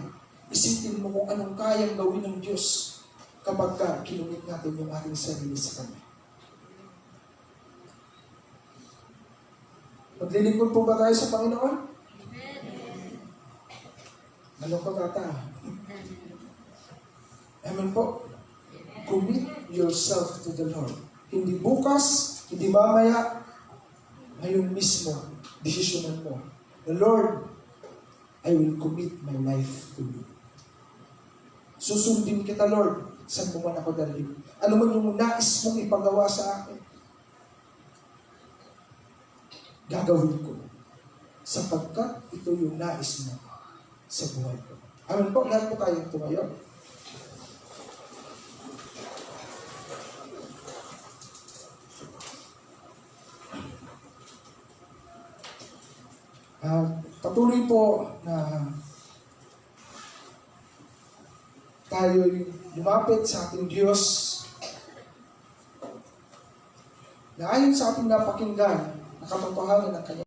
Isipin mo kung anong kayang gawin ng Diyos kapag kinumit natin yung ating sarili sa Kanya. Maglilingkod po ba tayo sa Panginoon? Malungkot ata. Amen po. Commit yourself to the Lord. Hindi bukas, hindi mamaya, ngayon mismo, desisyonan mo. The Lord, I will commit my life to you. Susundin kita, Lord, saan mo man ako dalhin. Ano man yung nais mong ipagawa sa akin, gagawin ko. Sapagkat ito yung nais mo sa buhay ko. Amen po, lahat po kayong tumayo. Patuloy po na tayo'y lumapit sa ating Diyos na ayon sa ating napakinggan, nakatotohanan ng Kanya.